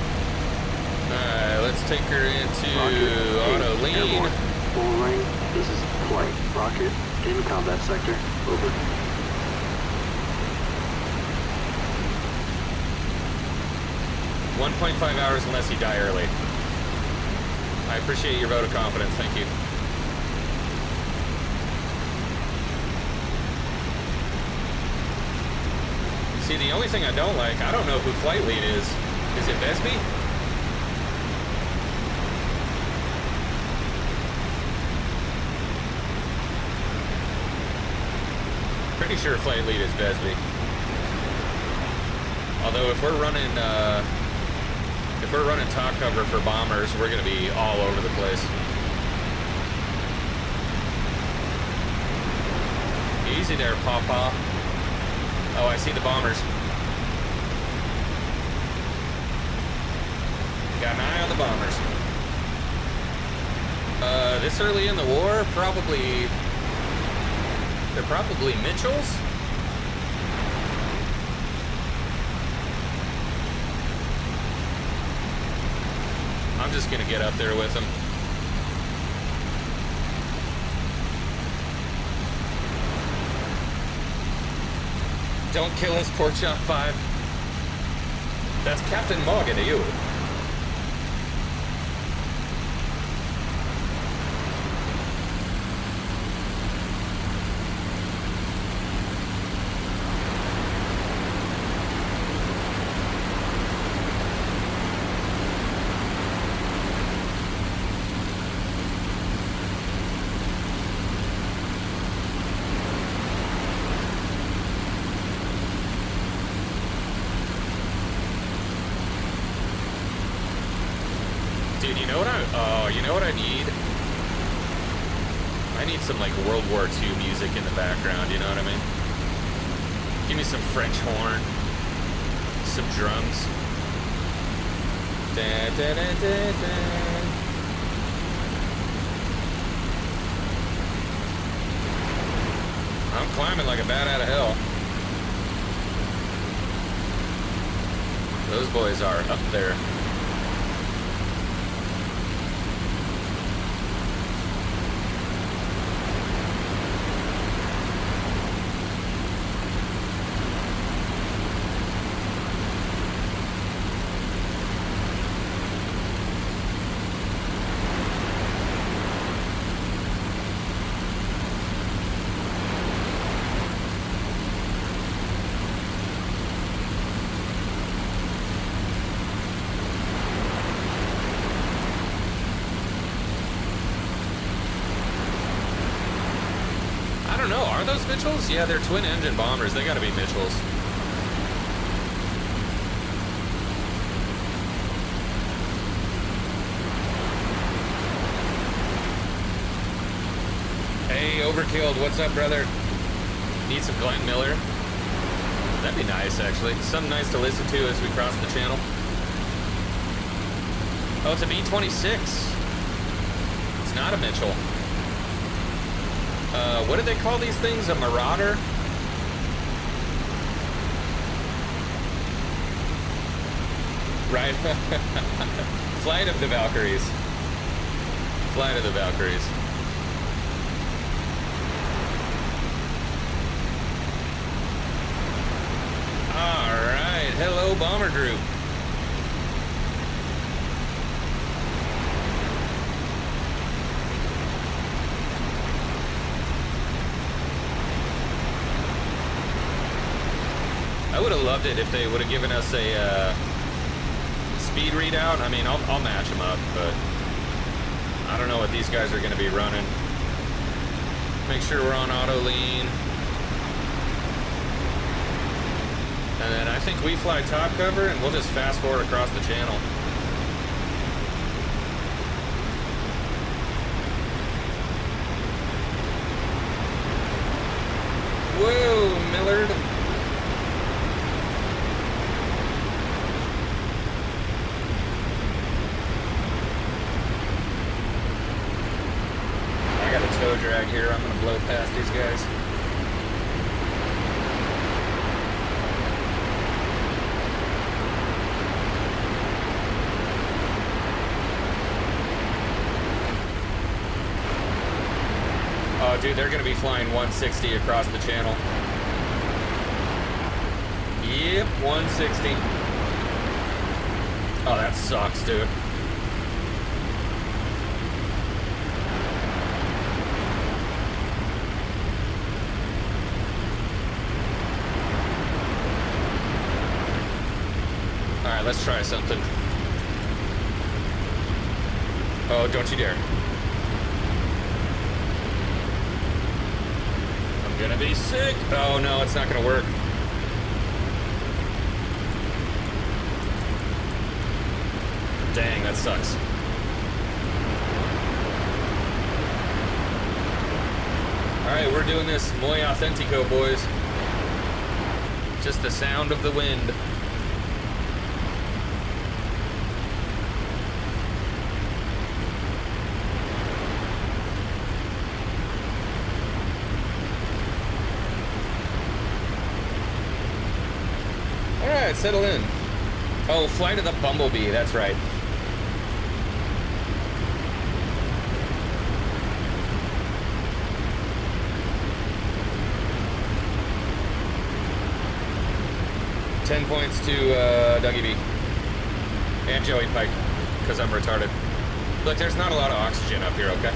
Alright, let's take her into Rocket auto 8, lean. airborne. Full range. This is flight. Rocket in combat sector. Over. 1.5 hours unless you die early. I appreciate your vote of confidence, thank you. See, the only thing I don't like, I don't know who flight lead is. Is it Besby? Pretty sure flight lead is Besby. Although if we're running If we're running top cover for bombers, we're gonna be all over the place. Easy there, Pawpaw. Oh, I see the bombers. Got an eye on the bombers. This early in the war, probably... They're probably Mitchells? I'm just gonna get up there with them. Don't kill us, Pork Chop 5. That's Captain Morgan to you. Dude, you know what you know what I need? I need some, like, World War II music in the background, you know what I mean? Give me some French horn. Some drums. Da, da, da, da, da. I'm climbing like a bat out of hell. Those boys are up there. Are those Mitchells? Yeah, they're twin engine bombers. They gotta be Mitchells. Hey, Overkilled, what's up, brother? Need some Glenn Miller? That'd be nice, actually. Something nice to listen to as we cross the channel. Oh, it's a B-26. It's not a Mitchell. What do they call these things? A Marauder? Right. Flight of the Valkyries. Flight of the Valkyries. Alright. Hello, Bomber Group. I would have loved it if they would have given us a speed readout. I mean, I'll match them up, but I don't know what these guys are going to be running. Make sure we're on auto lean. And then I think we fly top cover, and we'll just fast forward across the channel. Whoa, Millard. Tow drag here. I'm gonna blow past these guys. Oh, dude, they're gonna be flying 160 across the channel. Yep, 160. Oh, that sucks, dude. Alright, let's try something. Oh, don't you dare. I'm gonna be sick. Oh no, it's not gonna work. dang, that sucks. Alright, we're doing this muy authentico, boys. Just the sound of the wind. Alright, settle in. Oh, Flight of the Bumblebee, that's right. $10 points to Dougie B. And Joey Pike, because I'm retarded. Look, there's not a lot of oxygen up here, okay?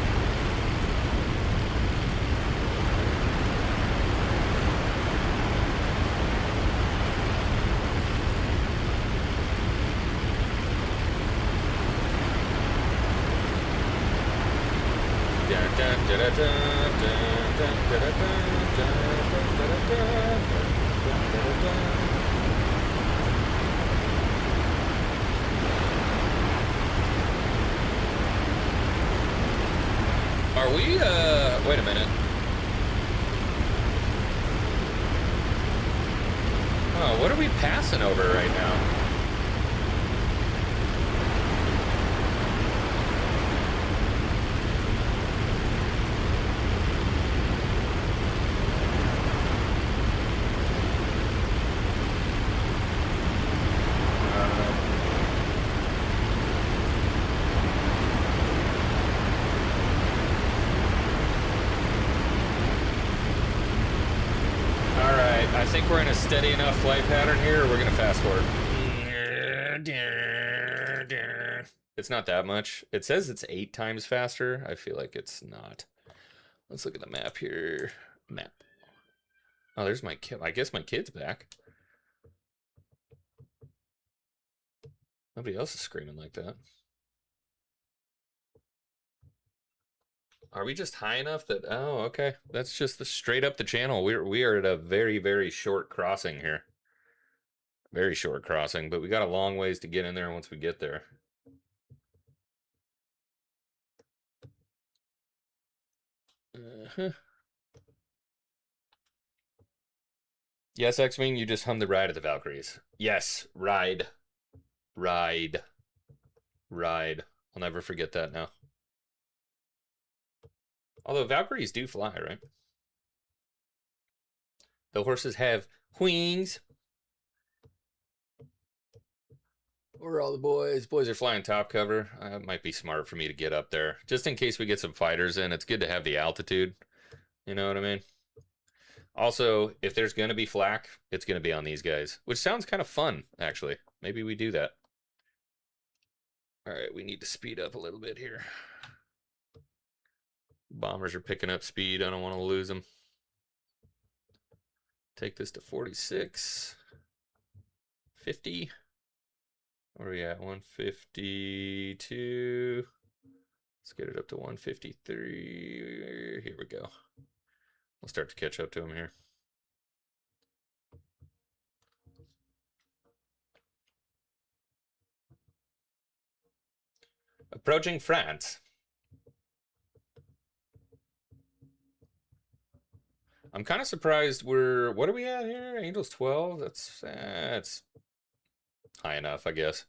Are we, wait a minute. Oh, what are we passing over right now? I think we're in a steady enough flight pattern here, or we're gonna fast forward. It's not that much. It says it's 8 times faster. I feel like it's not. Let's look at the map here. Map. Oh, there's my kid. I guess my kid's back. Nobody else is screaming like that. Are we just high enough that... Oh, okay. That's just the straight up the channel. We are at a very, very short crossing here. Very short crossing, but we got a long ways to get in there once we get there. Yes, X-Wing, you just hummed the Ride of the Valkyries. Yes, ride. Ride. Ride. I'll never forget that now. Although Valkyries do fly, right? The horses have wings. Where are all the boys? Boys are flying top cover. It might be smart for me to get up there. Just in case we get some fighters in, it's good to have the altitude. You know what I mean? Also, if there's going to be flak, it's going to be on these guys. Which sounds kind of fun, actually. Maybe we do that. Alright, we need to speed up a little bit here. Bombers are picking up speed. I don't want to lose them. Take this to 46. 50. Where are we at? 152. Let's get it up to 153. Here we go. We'll start to catch up to him here. Approaching France. I'm kind of surprised we're... What are we at here? Angels 12? That's high enough, I guess.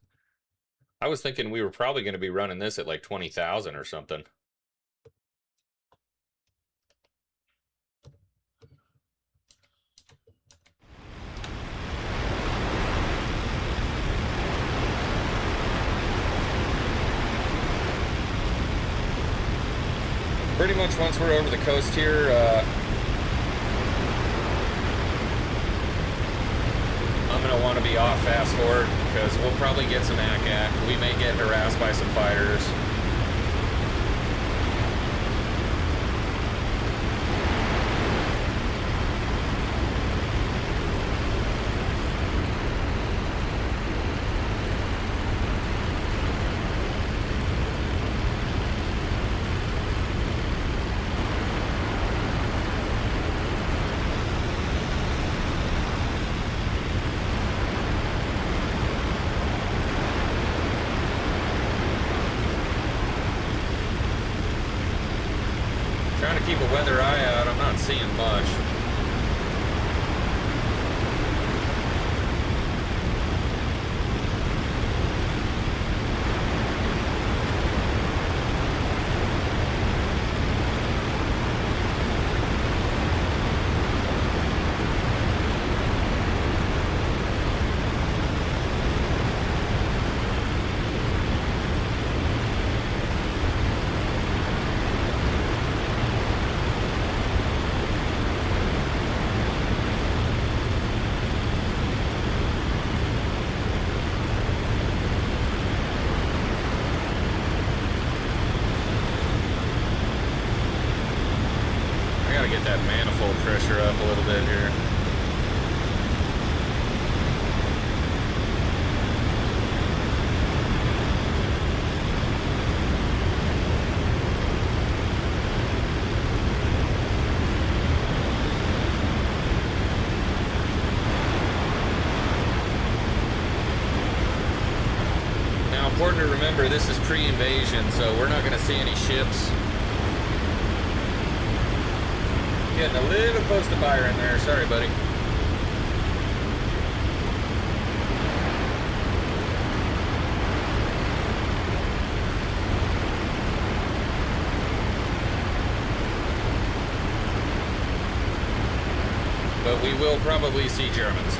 I was thinking we were probably going to be running this at like 20,000 or something. Pretty much once we're over the coast here, I'm going to want to be off fast forward because we'll probably get some ACAC. We may get harassed by some fighters. to keep a weather eye out. I'm not seeing much. Get that manifold pressure up a little bit here. Now, important to remember, this is pre-invasion, so we're not going to see any ships. Getting a little close to fire in there. Sorry, buddy. But we will probably see Germans.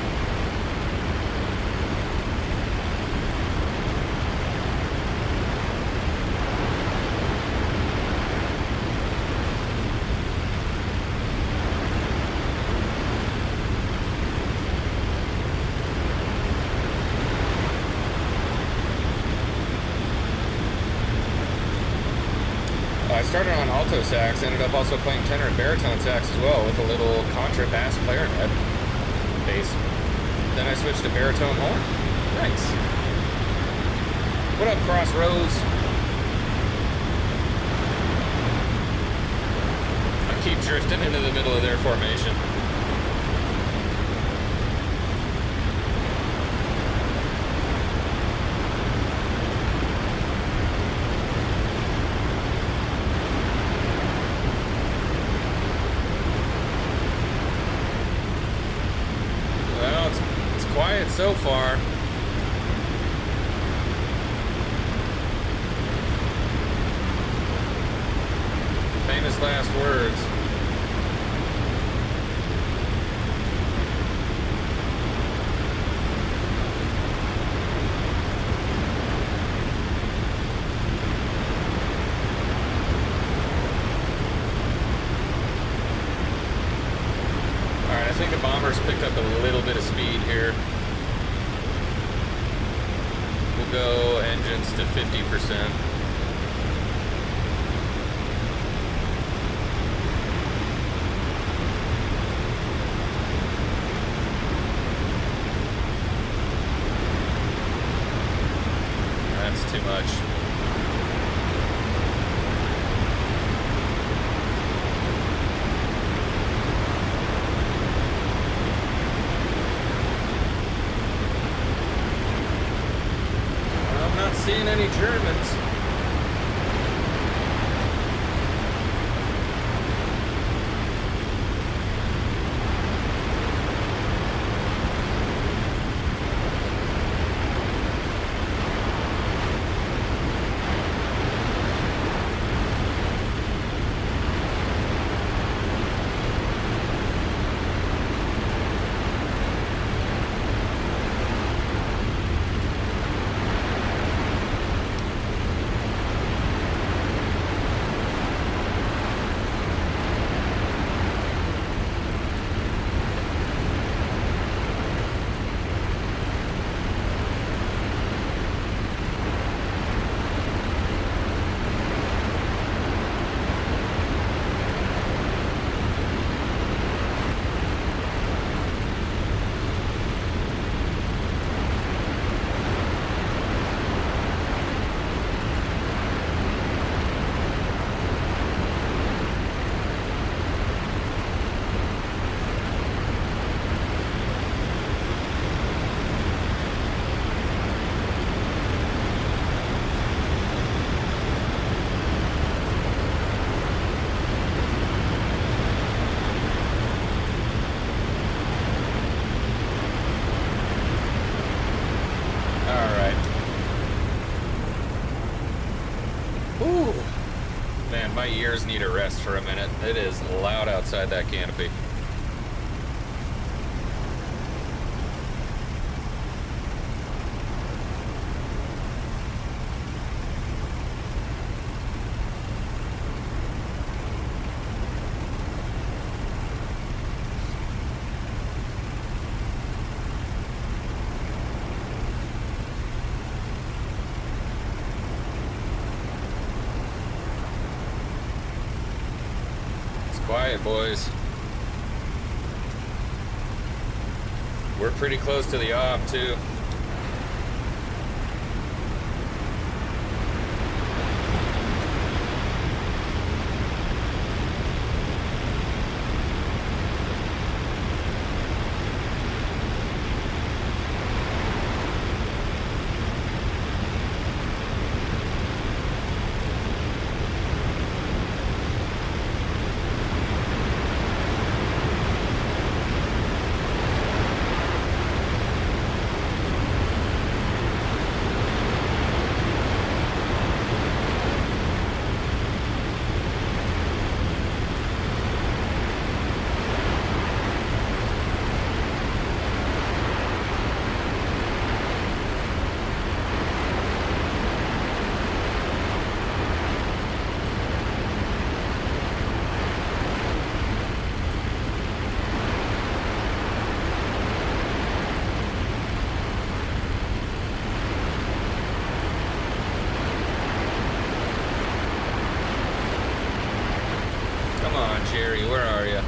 I started on alto sax, ended up also playing tenor and baritone sax as well with a little contra bass clarinet bass. Then I switched to baritone horn. Nice. What up, Crossroads? I keep drifting into the middle of their formation. Quiet so far. Famous last words. Alright, I think the bomber's picked up a little bit of speed here. We'll go engines to 50%. That's too much. Seeing any Germans. Ooh. Man, my ears need a rest for a minute. It is loud outside that canopy. Quiet, boys. We're pretty close to the op, too. Jerry, where are you?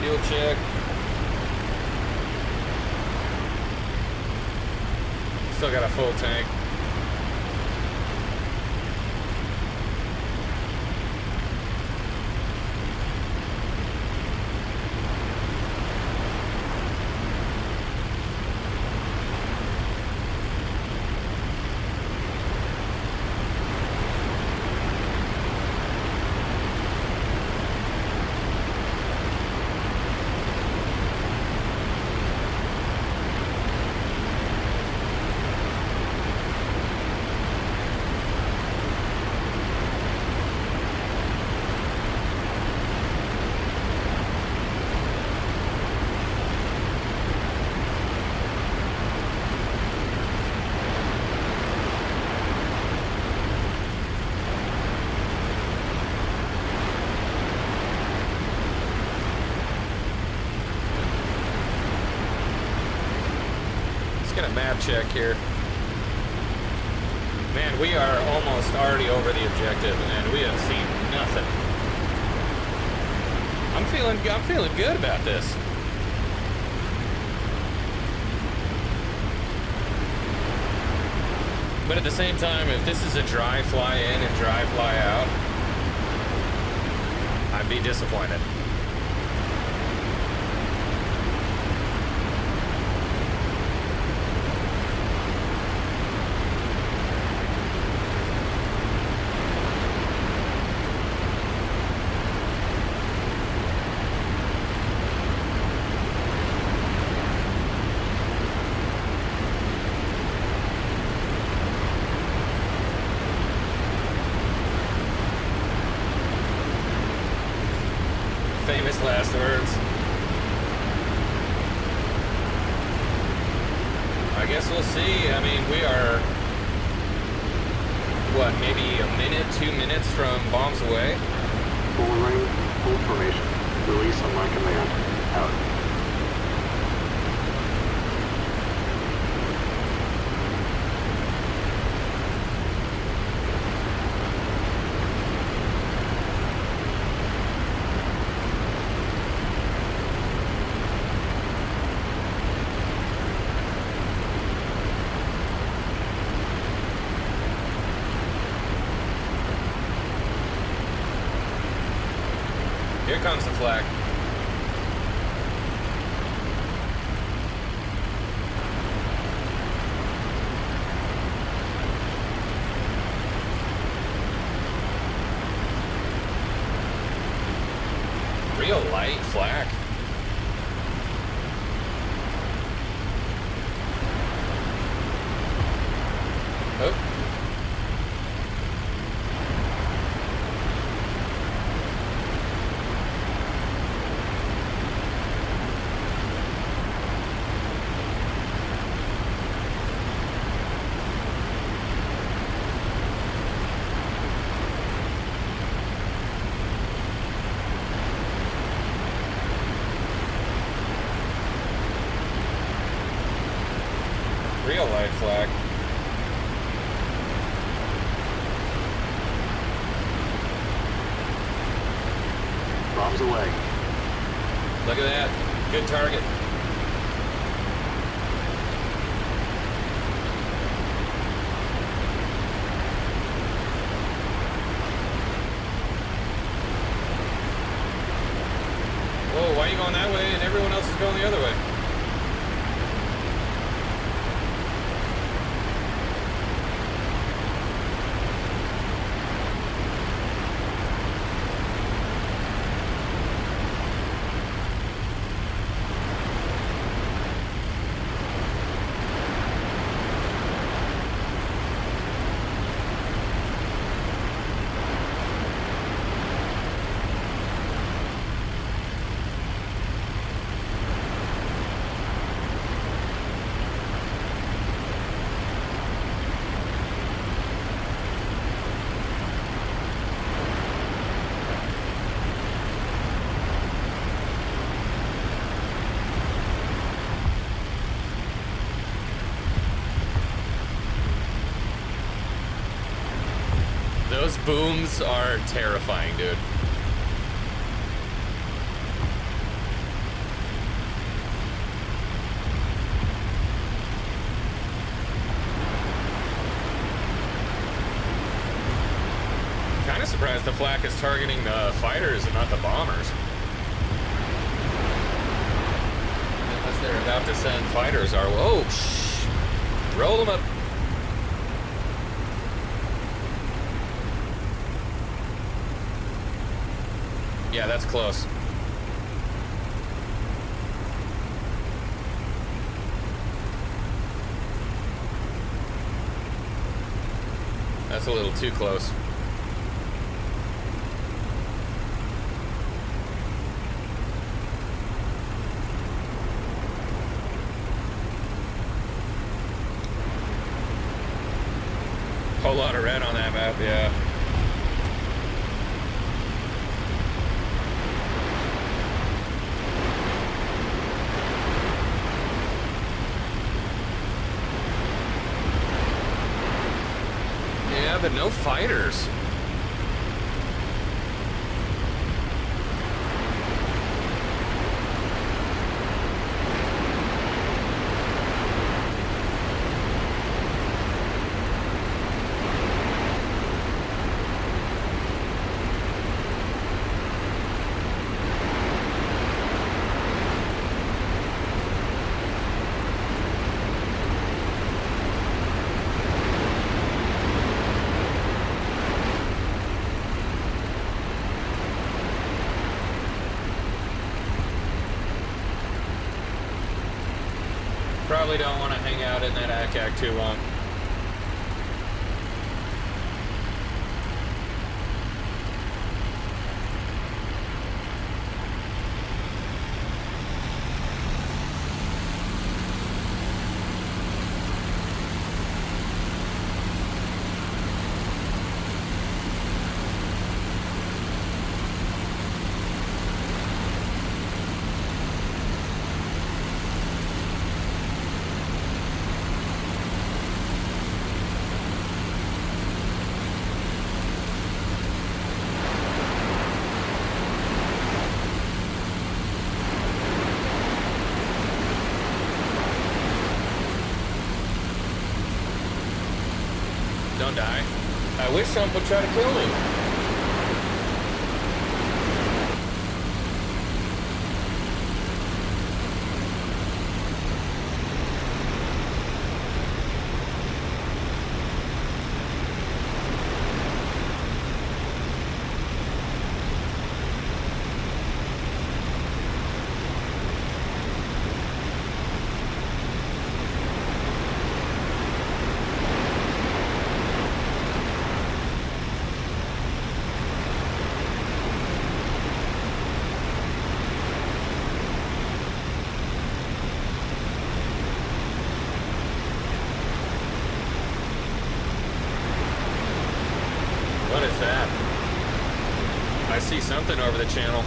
Fuel check. Still got a full tank. Get a map check here. Man, we are almost already over the objective, and we have seen nothing. I'm feeling good about this. But at the same time, if this is a dry fly in and dry fly out, I'd be disappointed. last words. I guess we'll see. I mean, we are, what, maybe a minute, 2 minutes from bombs away? Full range, full formation. Release on my command. Out. Here comes the flag. Real light flak. Oh. Real light flag. Bombs away. Look at that. Good target. Whoa, why are you going that way and everyone else is going the other way? Those booms are terrifying, dude. Kind of surprised the flak is targeting the fighters and not the bombers. Unless they're about to send fighters our way. Oh, shh. Roll them up. Yeah, that's close. That's a little too close. Whole lot of red on that map, yeah. Yeah, but no fighters. Probably don't want to hang out in that ACAC too long. don't die. I wish someone would try to kill me. What is that? I see something over the channel.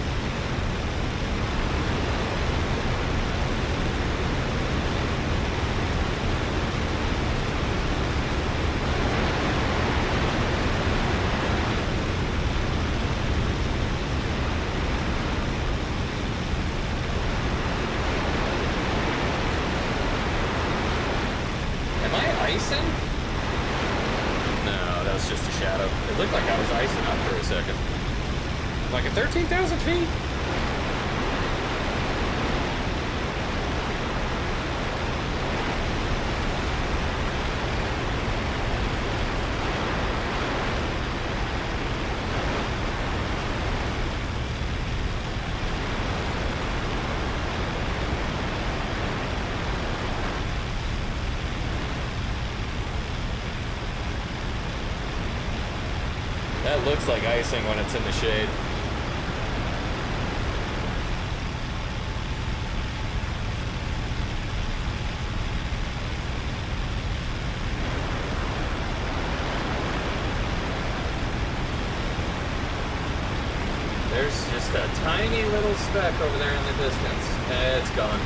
Am I icing? No, that was just a shadow. It looked like I was icing up for a second. Like at 13,000 feet? That looks like icing when it's in the shade. There's just a tiny little speck over there in the distance. It's gone.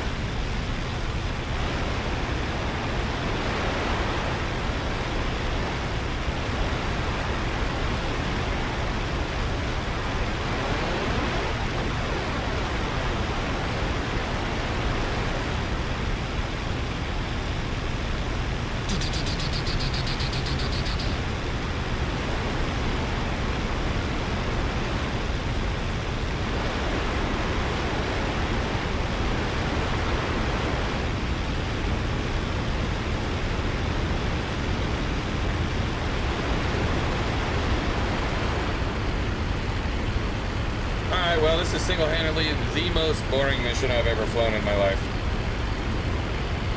Well, this is single-handedly the most boring mission I've ever flown in my life.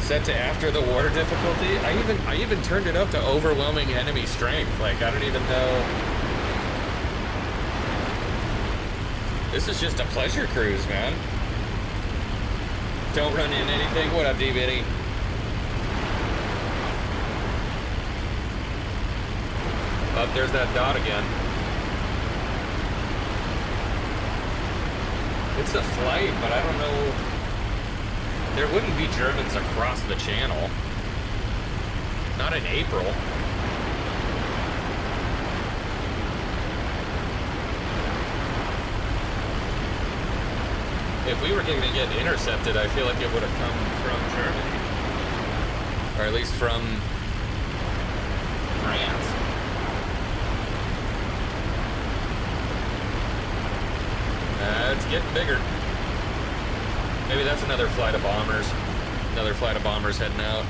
Set to after the water difficulty. I even turned it up to overwhelming enemy strength. Like, I don't even know. This is just a pleasure cruise, man. Don't run in anything. What up, D-Bitty? Oh, there's that dot again. It's a flight, but I don't know. There wouldn't be Germans across the channel. Not in April. If we were going to get intercepted, I feel like it would have come from Germany. Or at least from France. It's getting bigger. Maybe that's another flight of bombers. Another flight of bombers heading out.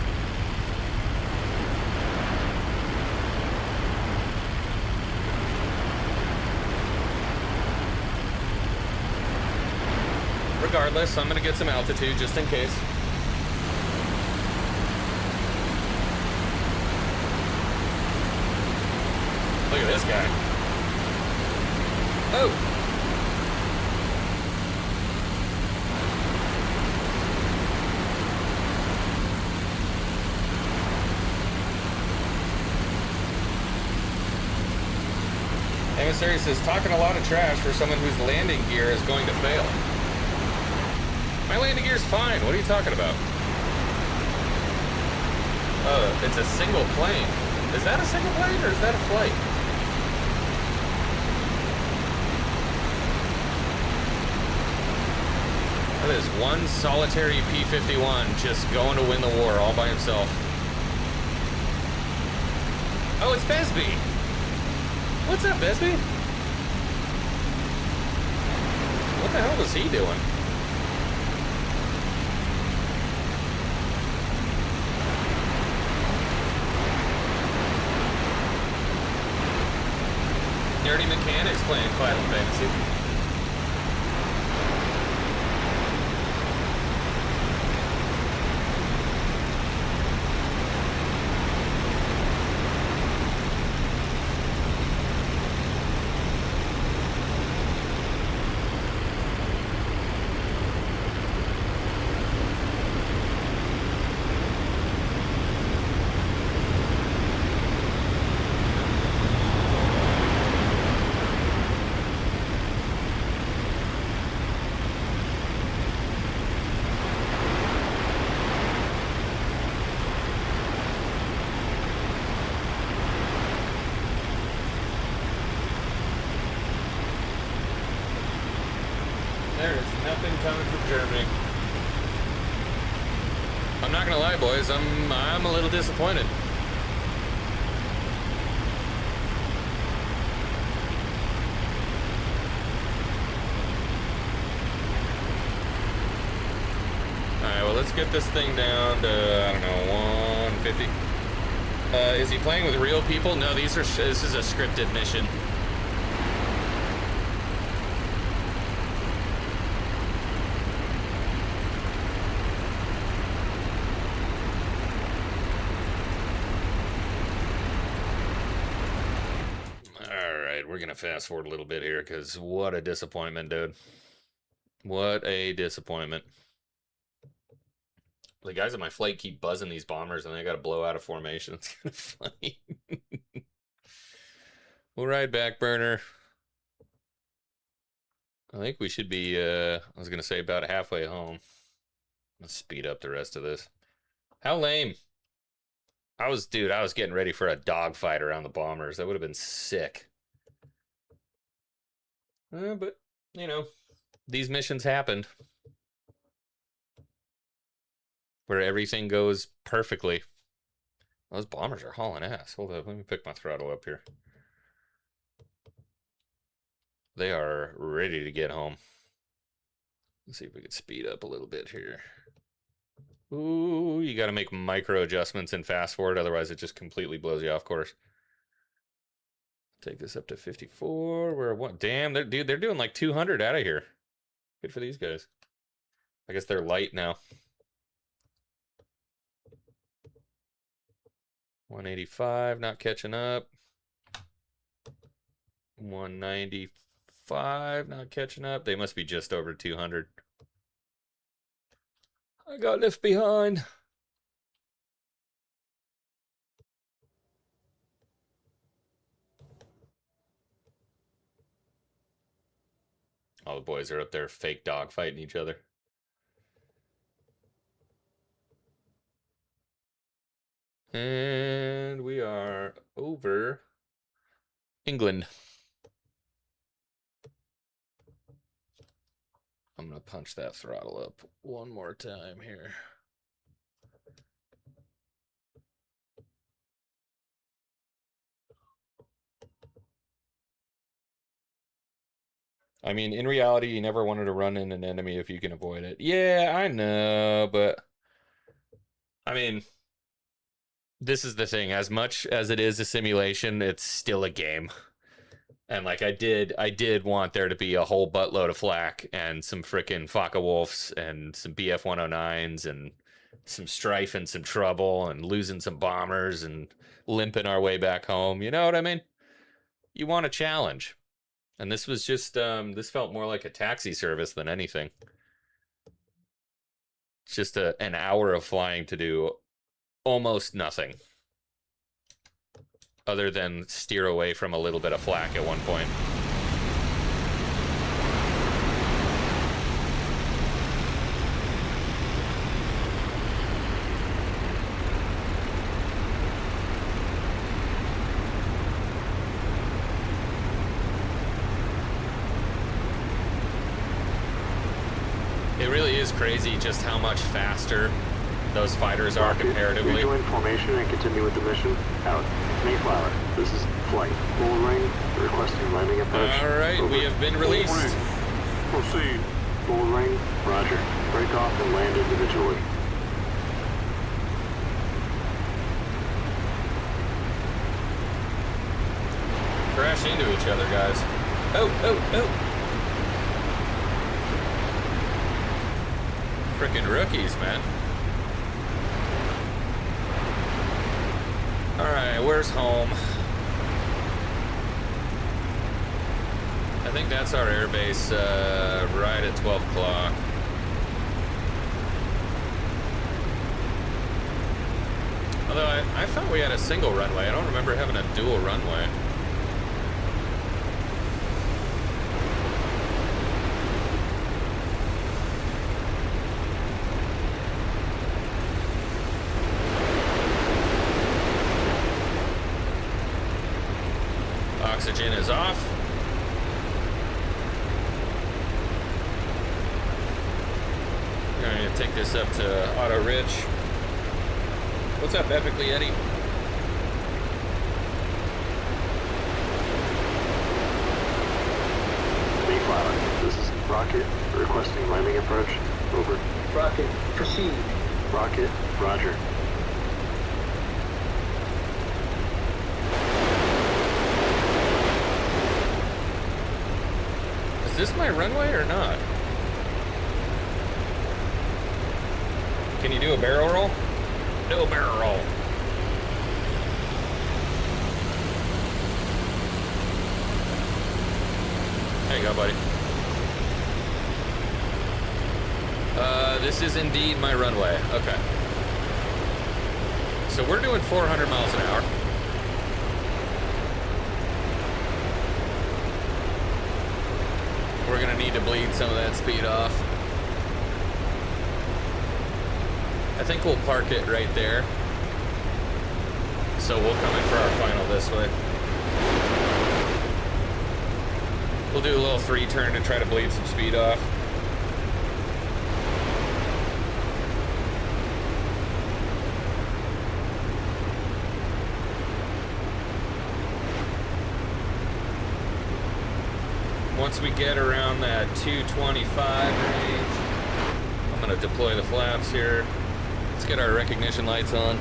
Regardless, I'm gonna get some altitude just in case. Look at this guy. Oh! Emissary says, talking a lot of trash for someone whose landing gear is going to fail. My landing gear's fine. What are you talking about? Oh, it's a single plane. Is that a single plane or is that a flight? That is one solitary P-51 just going to win the war all by himself. Oh, it's Besby. What's up, Besby? What the hell was he doing? Nerdy Mechanics playing Final Fantasy. Coming from Germany. I'm not gonna lie, boys. I'm a little disappointed. All right, well, let's get this thing down to, I don't know, 150. Is he playing with real people? No, this is a scripted mission. We're gonna fast forward a little bit here because what a disappointment, dude. What a disappointment. The guys on my flight keep buzzing these bombers and I gotta blow out of formation. It's kind of funny. We'll ride back, burner. I think we should be, I was gonna say about halfway home. Let's speed up the rest of this. How lame. I was getting ready for a dogfight around the bombers. That would have been sick. But, you know, these missions happened where everything goes perfectly. Those bombers are hauling ass. Hold up, let me pick my throttle up here. They are ready to get home. Let's see if we can speed up a little bit here. Ooh, you got to make micro adjustments and fast forward, otherwise it just completely blows you off course. Take this up to 54. We're what? Damn, they're doing like 200 out of here. Good for these guys. I guess they're light now. 185, not catching up. 195, not catching up. They must be just over 200. I got left behind. All the boys are up there fake dog fighting each other. And we are over England. I'm going to punch that throttle up one more time here. I mean, in reality, you never wanted to run in an enemy if you can avoid it. Yeah, I know, but I mean, this is the thing. As much as it is a simulation, it's still a game. And like I did want there to be a whole buttload of flak and some frickin' Focke-Wulfs and some BF-109s and some strife and some trouble and losing some bombers and limping our way back home. You know what I mean? You want a challenge. And this was just, this felt more like a taxi service than anything. It's just an hour of flying to do almost nothing. Other than steer away from a little bit of flak at one point. It really is crazy just how much faster those fighters are Rocket, comparatively. rejoin formation and continue with the mission. Out. Mayflower, this is flight. Full ring, requesting landing approach. All right, we have been released. Full ring. Proceed. Full ring, roger. Break off and land individually. Crash into each other, guys. Oh, oh, oh. Frickin' rookies, man. Alright, where's home? I think that's our airbase right at 12 o'clock. Although I thought we had a single runway. I don't remember having a dual runway. Oxygen is off. We're going to take this up to Auto Ridge. What's up, Epically Eddie? Mayflower, this is Rocket, requesting landing approach. Over. Rocket, proceed. Rocket, roger. Is this my runway or not? Can you do a barrel roll? Do a barrel roll. There you go, buddy. This is indeed my runway. Okay. So we're doing 400 miles an hour. We're gonna need to bleed some of that speed off. I think we'll park it right there. So we'll come in for our final this way. We'll do a little 3-turn to try to bleed some speed off. Once we get around that 225 range, I'm gonna deploy the flaps here. Let's get our recognition lights on.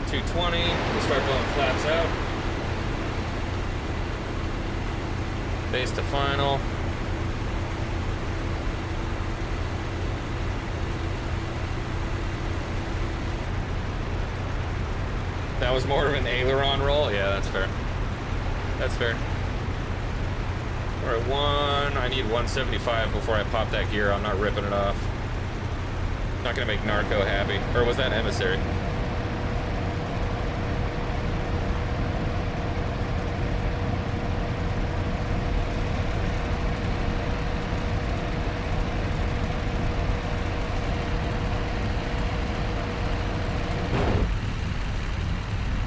$220, we'll start blowing flaps out. Base to final. That was more of an aileron roll? Yeah, that's fair. That's fair. We're at 1. I need 175 before I pop that gear. I'm not ripping it off. Not gonna make Narco happy. Or was that Emissary?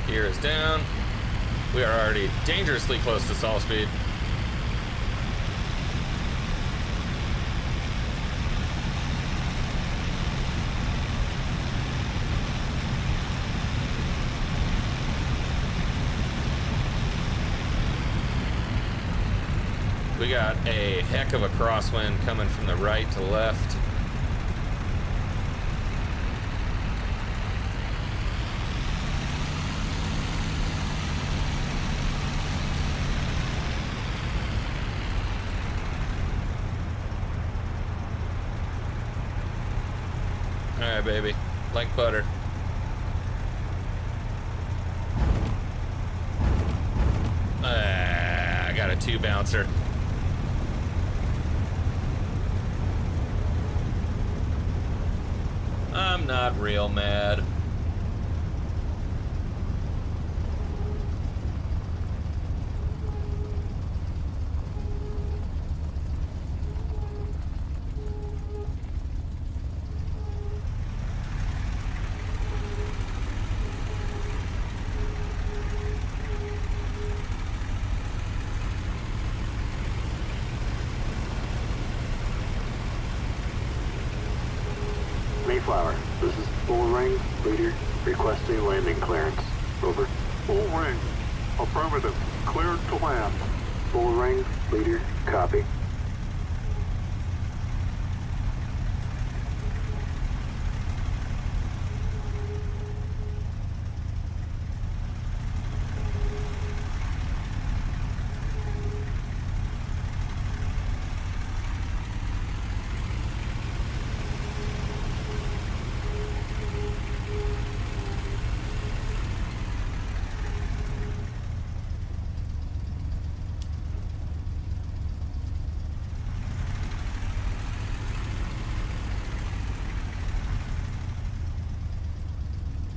Gear is down. We are already dangerously close to stall speed. We got a heck of a crosswind coming from the right to left. All right, baby, like butter. I got a 2-bouncer. I'm not real mad. Mayflower, this is Bull Ring, leader, requesting landing clearance. Over. Bull Ring. Affirmative. Cleared to land. Bull Ring, leader, copy.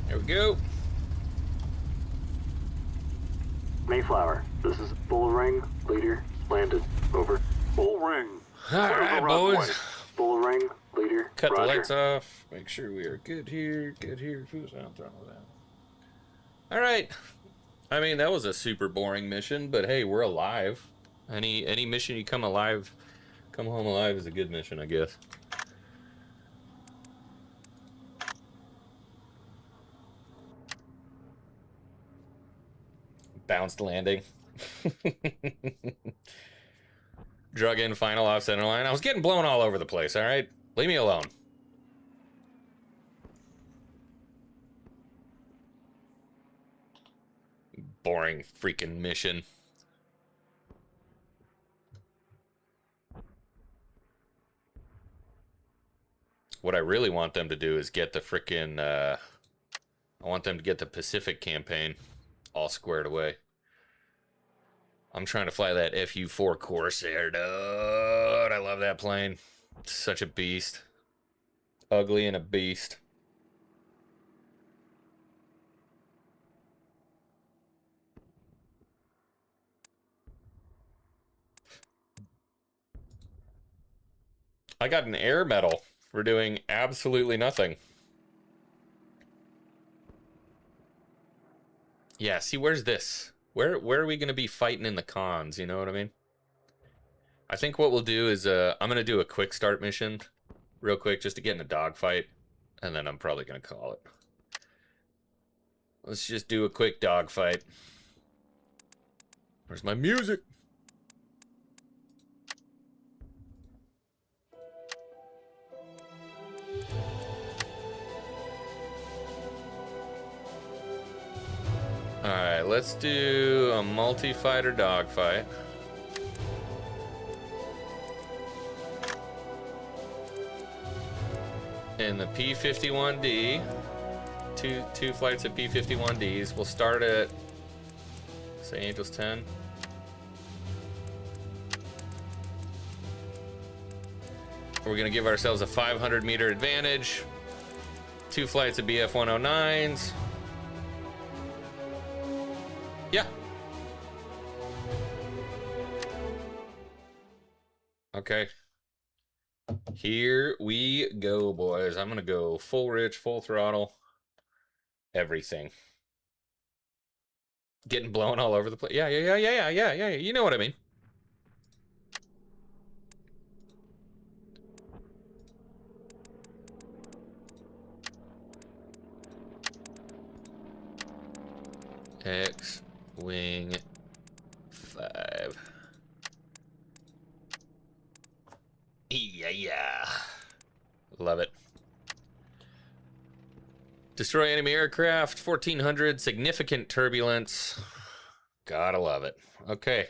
There we go. Mayflower, this is Bull Ring, leader, landed. Over. Bull Ring. All Clear the right, runway. boys. Bull Ring, leader, Cut the roger. lights off. Make sure we are good here. Good here. Who's out there with that? All right. I mean, that was a super boring mission, but hey, we're alive. Any mission you come home alive is a good mission, I guess. Bounced landing. Drug in final off center line. I was getting blown all over the place, all right? Leave me alone. Boring freaking mission. What I really want them to do is get the freaking, I want them to get the Pacific campaign all squared away. I'm trying to fly that FU-4 Corsair, dude. I love that plane. It's such a beast. Ugly and a beast. I got an air medal for doing absolutely nothing. Yeah, see, where's this? Where are we going to be fighting in the cons, you know what I mean? I think what we'll do is, I'm going to do a quick start mission real quick just to get in a dogfight, and then I'm probably going to call it. Let's just do a quick dogfight. Where's my music? Alright, let's do a multi-fighter dogfight. In the P-51D. Two flights of P-51Ds. We'll start at, say, Angels 10. We're going to give ourselves a 500-meter advantage. 2 flights of BF-109s. Yeah. Okay. Here we go, boys. I'm gonna go full rich, full throttle, everything. Getting blown all over the place. Yeah. You know what I mean. X-Wing 5. Yeah. Love it. Destroy enemy aircraft, 1400, significant turbulence. Gotta love it. Okay.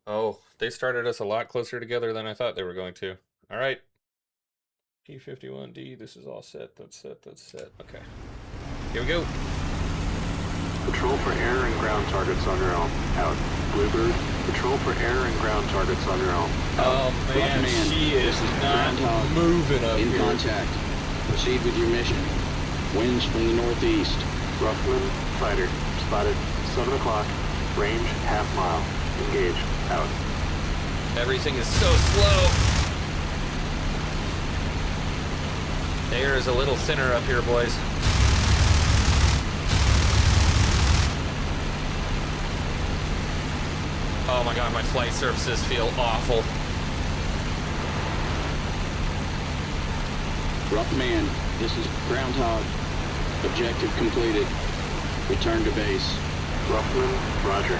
Oh, they started us a lot closer together than I thought they were going to. All right. P-51D, this is all set. That's set. Okay. Here we go. Patrol for air and ground targets on your own. Out. Bluebird, patrol for air and ground targets on your own. Oh man, Command, she is this is not Groundhog. moving up In here. contact. Proceed with your mission. Winds from the northeast. Ruffman, fighter, spotted, 7 o'clock, range half mile. Engage. Out. Everything is so slow. The air is a little thinner up here, boys. Oh my god, my flight surfaces feel awful. Rough command, this is Groundhog. Objective completed. Return to base. Ruffman, roger.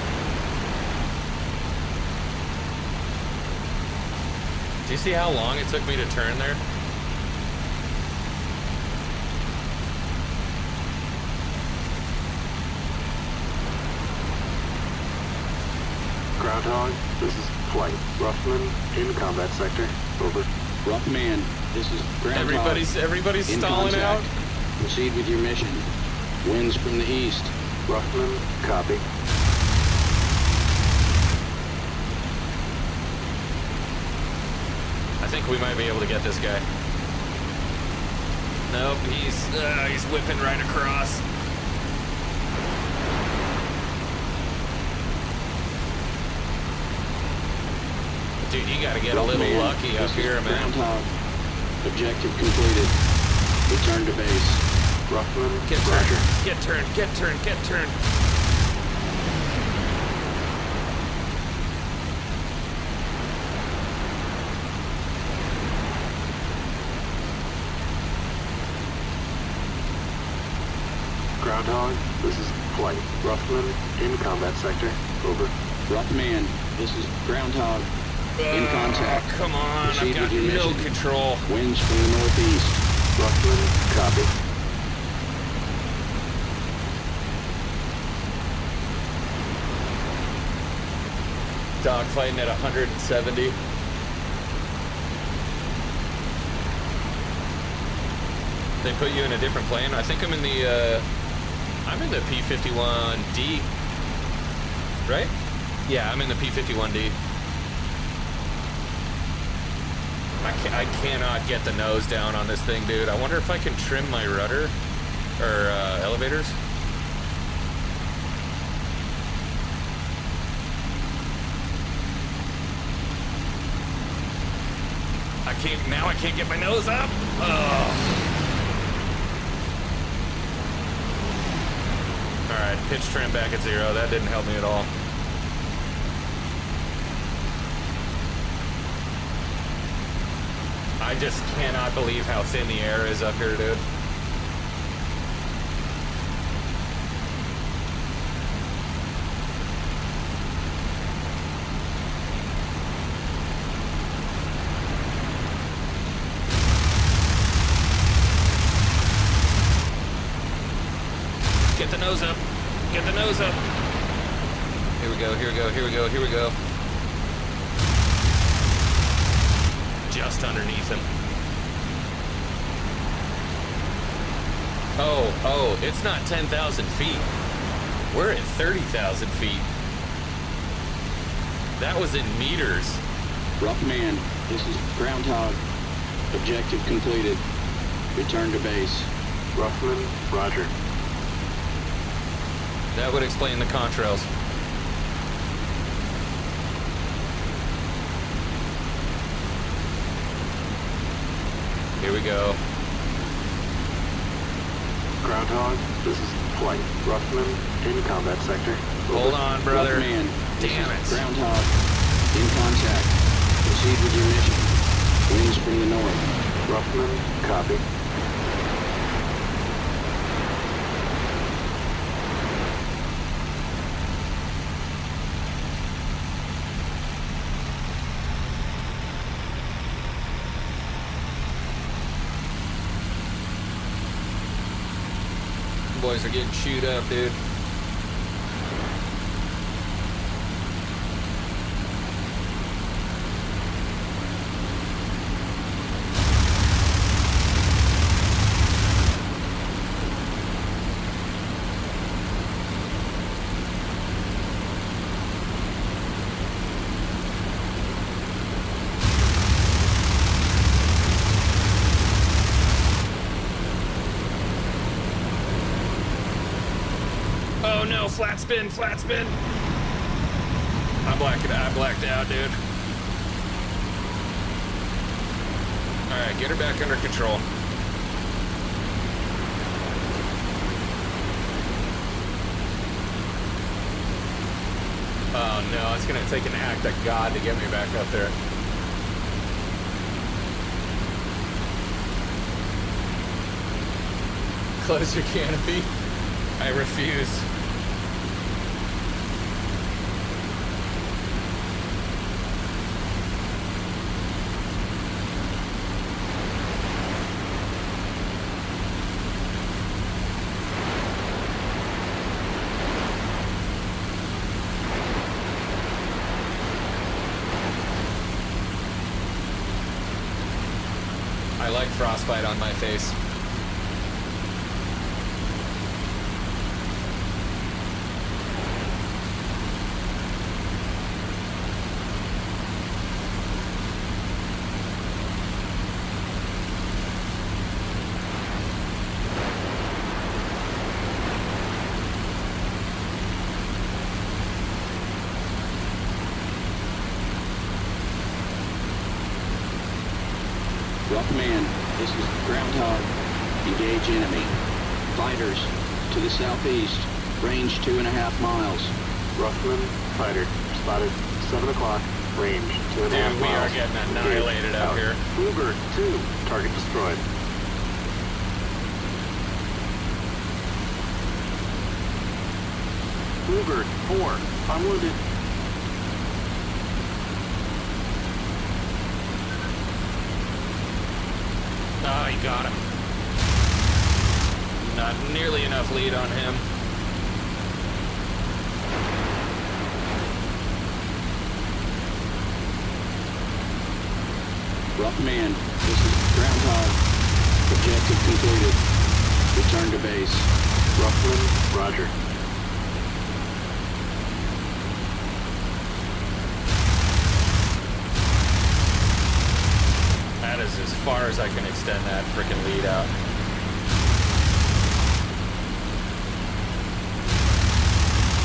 Do you see how long it took me to turn there? Groundhog, this is Flight. Ruffman, in combat sector. Over. Rough command, this is Groundhog. Everybody's In stalling out. contact. Proceed with your mission. Winds from the east. Ruffman, copy. I think we might be able to get this guy. Nope, he's whipping right across. Dude, you gotta get a little lucky up here, man. Groundhog. Objective completed. Return to base. Ruffman, Get roger. turned, get turned, get turned, get turned. Groundhog, this is Flight. Ruffman, in combat sector. Over. Rough command, this is Groundhog. In contact. Oh, come on, Proceed I've got with your no mission. control. Winds from the northeast. Ruffman, copy. Dogfighting at 170. They put you in a different plane. I think I'm in the P-51D. Right? Yeah, I'm in the P-51D. I cannot get the nose down on this thing, dude. I wonder if I can trim my rudder or elevators. I can't get my nose up. Oh. All right, pitch trim back at 0. That didn't help me at all. I just cannot believe how thin the air is up here, dude. Get the nose up. Get the nose up. Here we go, here we go, here we go, here we go. Just underneath him. Oh, it's not 10,000 feet. We're at 30,000 feet. That was in meters. Rough command, this is Groundhog. Objective completed. Return to base. Ruffman, roger. That would explain the contrails. Here we go. Groundhog, this is Flight. Ruffman, in combat sector. Over. Hold on, brother. Rough command, this Damn is it. Groundhog. In contact. Proceed with your mission. Winds from the north. Ruffman, copy. Boys are getting chewed up, dude. Oh no, flat spin, flat spin. I blacked out, dude. Alright, get her back under control. Oh no, it's gonna take an act of God to get me back up there. Close your canopy. I refuse. I like frostbite on my face. Rough man, this is Groundhog. Engage enemy. Fighters to the southeast. Range 2.5 miles. Ruffman, fighter, spotted 7 o'clock, range 2.5 miles. Dude, we are getting annihilated out here. Bluebird 2, target destroyed. Bluebird 4, unwounded. Oh, he got him. Not nearly enough lead on him. Rough man, this is Groundhog. Objective completed. Return to base. Ruffman, roger. That is as far as I can extend that freaking lead out.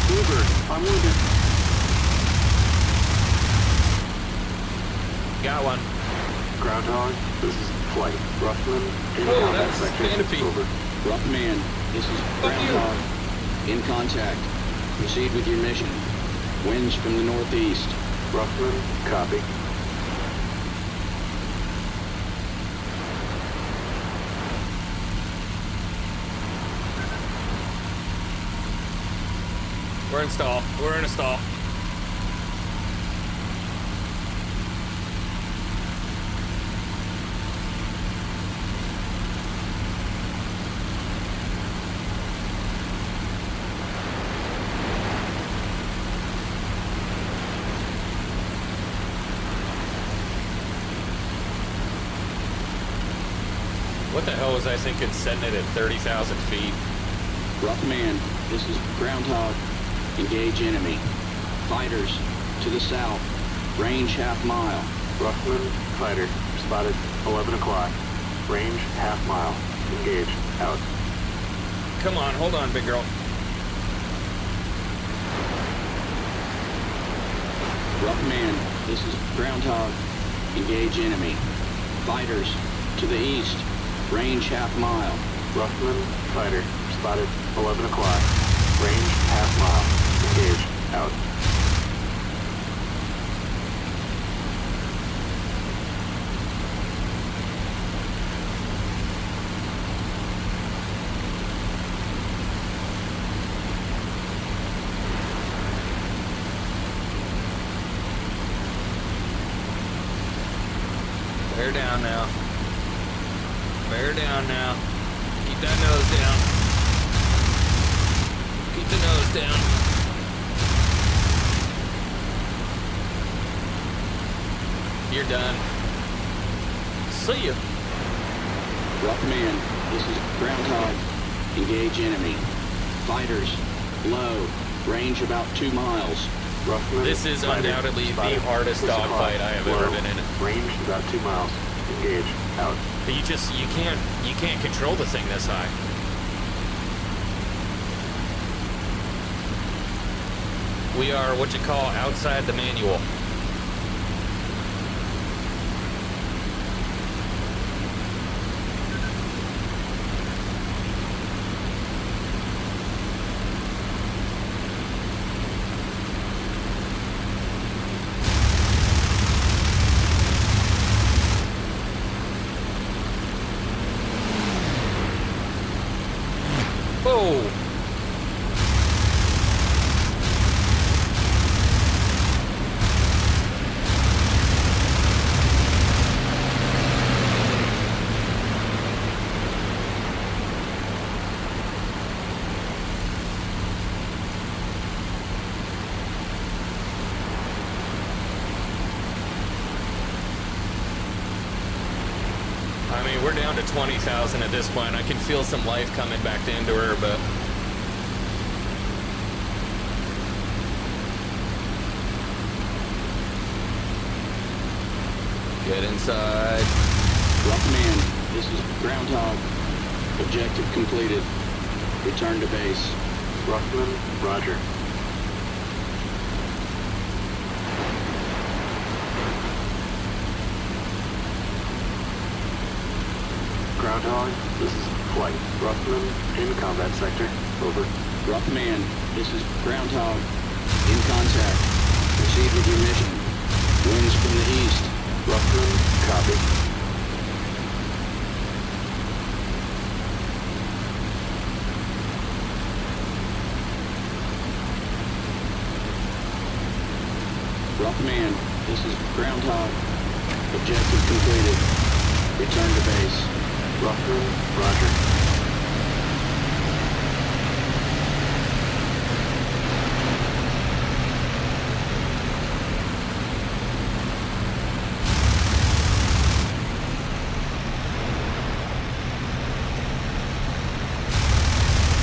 Bluebird, unwounded. Got one. Groundhog, this is flight. Ruffman, in Whoa, combat that's sector. canopy. Over. Rough man, this is Fuck you. Groundhog. In contact. Proceed with your mission. Winds from the northeast. Ruffman, copy. We're in stall. We're in a stall. What the hell was I thinking setting it at 30,000 feet? Rough man, this is Groundhog. Engage enemy. Fighters to the south. Range half mile. Ruffman, fighter, spotted 11 o'clock. Range half mile. Engage. Out. Come on, hold on, big girl. Rough man, this is Groundhog. Engage enemy. Fighters to the east. Range half mile. Ruffman, fighter, spotted 11 o'clock. Range half mile. Engage. Out. Bear down now. Bear down now. Keep that nose down. Keep the nose down. You're done. See ya. Rough man, this is Groundhog. Engage enemy. Fighters low. Range about 2 miles. Ruffman, This is fighter, undoubtedly the spotted hardest 6 o'clock. dogfight I have ever Low. been in. Range about 2 miles. Engage. Out. But you can't control the thing this high. We are what you call outside the manual. I mean, we're down to 20,000 at this point. I can feel some life coming back into her, but... Get inside. Rough command, this is Groundhog. Objective completed. Return to base. Ruffman, roger. Groundhog, this is Flight. Ruffman, in combat sector. Over. Rough command, this is Groundhog. In contact. Proceed with your mission. Winds from the east. Ruffman, copy. Rough command, this is Groundhog. Objective completed. Return to base. Ruffman, roger.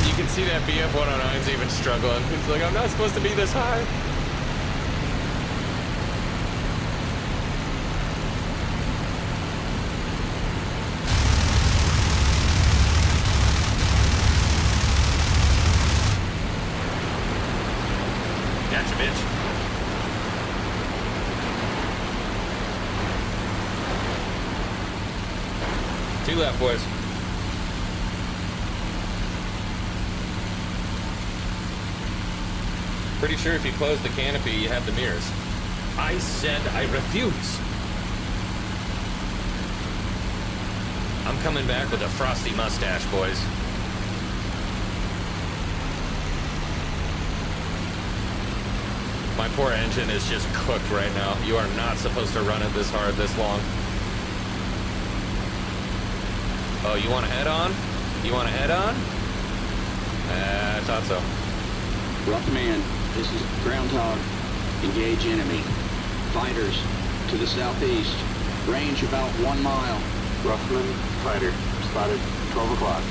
You can see that BF-109's even struggling. He's like, I'm not supposed to be this high. Gotcha, bitch. Two left, boys. Pretty sure if you close the canopy, you have the mirrors. I said I refuse. I'm coming back with a frosty mustache, boys. My poor engine is just cooked right now. You are not supposed to run it this hard, this long. Oh, you want to head on? You want to head on? I thought so. Rough command, this is Groundhog. Engage enemy. Fighters to the southeast. Range about 1 mile. Ruffman, fighter, spotted 12 o'clock.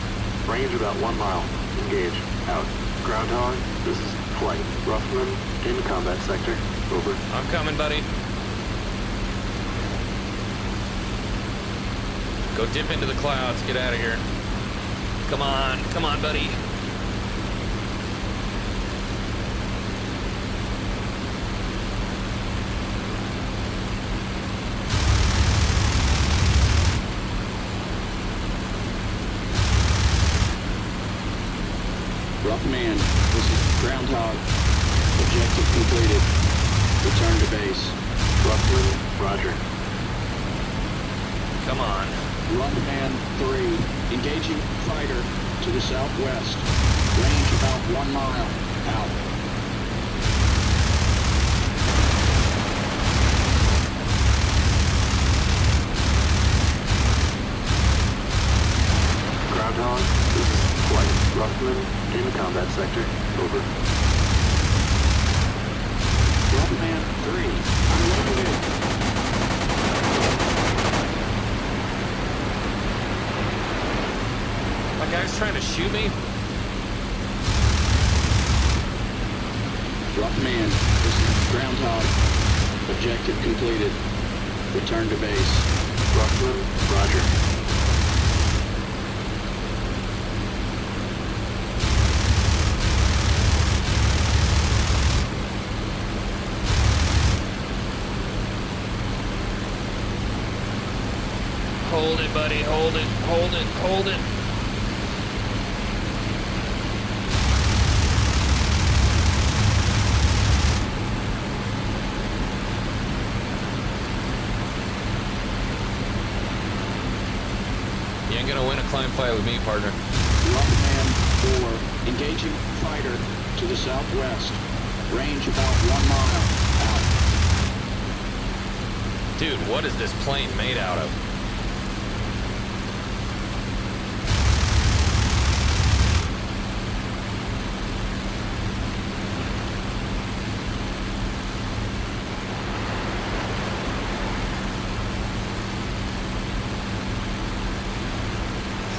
Range about 1 mile. Engage. Out. Groundhog, this is Flight. Ruffman, in combat sector. Over. I'm coming, buddy. Go dip into the clouds. Get out of here. Come on, buddy. Rough command, this is Groundhog. Objective completed. Return to base. Ruffman, roger. Come on. Rough command 3. Engaging fighter to the southwest. Range about 1 mile. Out. Groundhog, this is Flight. Ruffman, in combat sector. Over. Rough command 3. Unloaded. My guy's trying to shoot me. Rough command, this is Groundhog. Objective completed. Return to base. Ruffman, roger. Hold it, buddy. Hold it. Hold it. Hold it. You ain't gonna win a climb fight with me, partner. Rough command 4. Engaging fighter to the southwest. Range about 1 mile. Out. Dude, what is this plane made out of?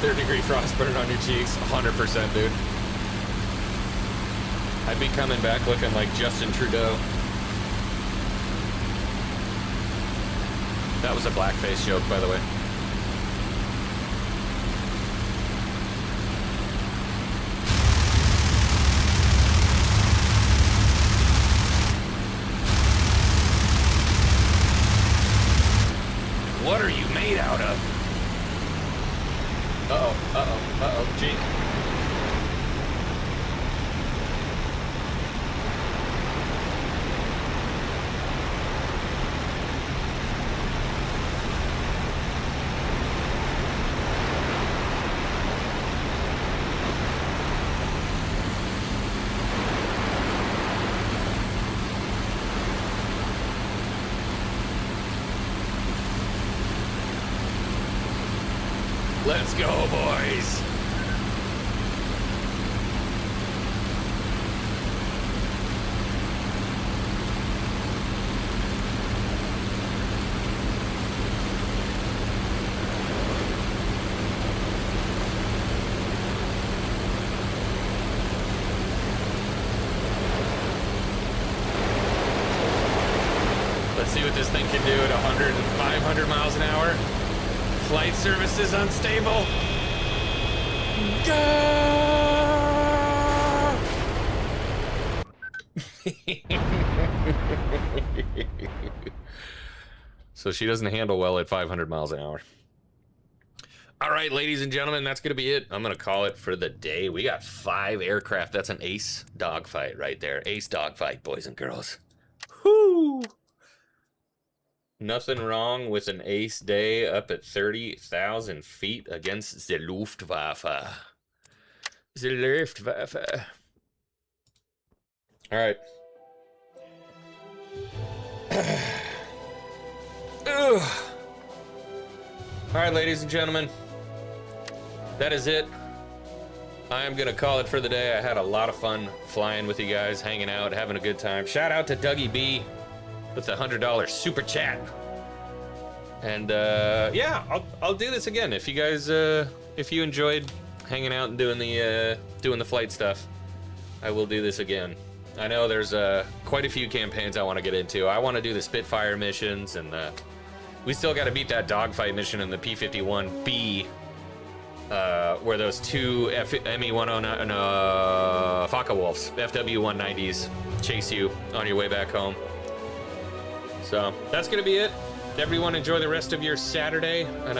third-degree frostburn on your cheeks. 100%, dude. I'd be coming back looking like Justin Trudeau. That was a blackface joke, by the way. What are you made out of? Uh-oh, Jake. Let's go, boys. Let's see what this thing can do at 100 and 500 miles an hour. Flight services unstable. So she doesn't handle well at 500 miles an hour. All right, ladies and gentlemen, that's going to be it. I'm going to call it for the day. We got 5 aircraft. That's an ace dogfight right there. Ace dogfight, boys and girls. Whoo! Nothing wrong with an ace day up at 30,000 feet against the Luftwaffe. The Luftwaffe. All right. All right, ladies and gentlemen. That is it. I am going to call it for the day. I had a lot of fun flying with you guys, hanging out, having a good time. Shout out to Dougie B with the $100 super chat. And yeah, I'll do this again if you guys if you enjoyed hanging out and doing the flight stuff. I will do this again. I know there's quite a few campaigns I want to get into. I want to do the Spitfire missions, and we still got to beat that dogfight mission in the P-51B, where those two ME-109 Focke-Wulfs, FW-190s, chase you on your way back home. So that's gonna be it. Everyone enjoy the rest of your Saturday, and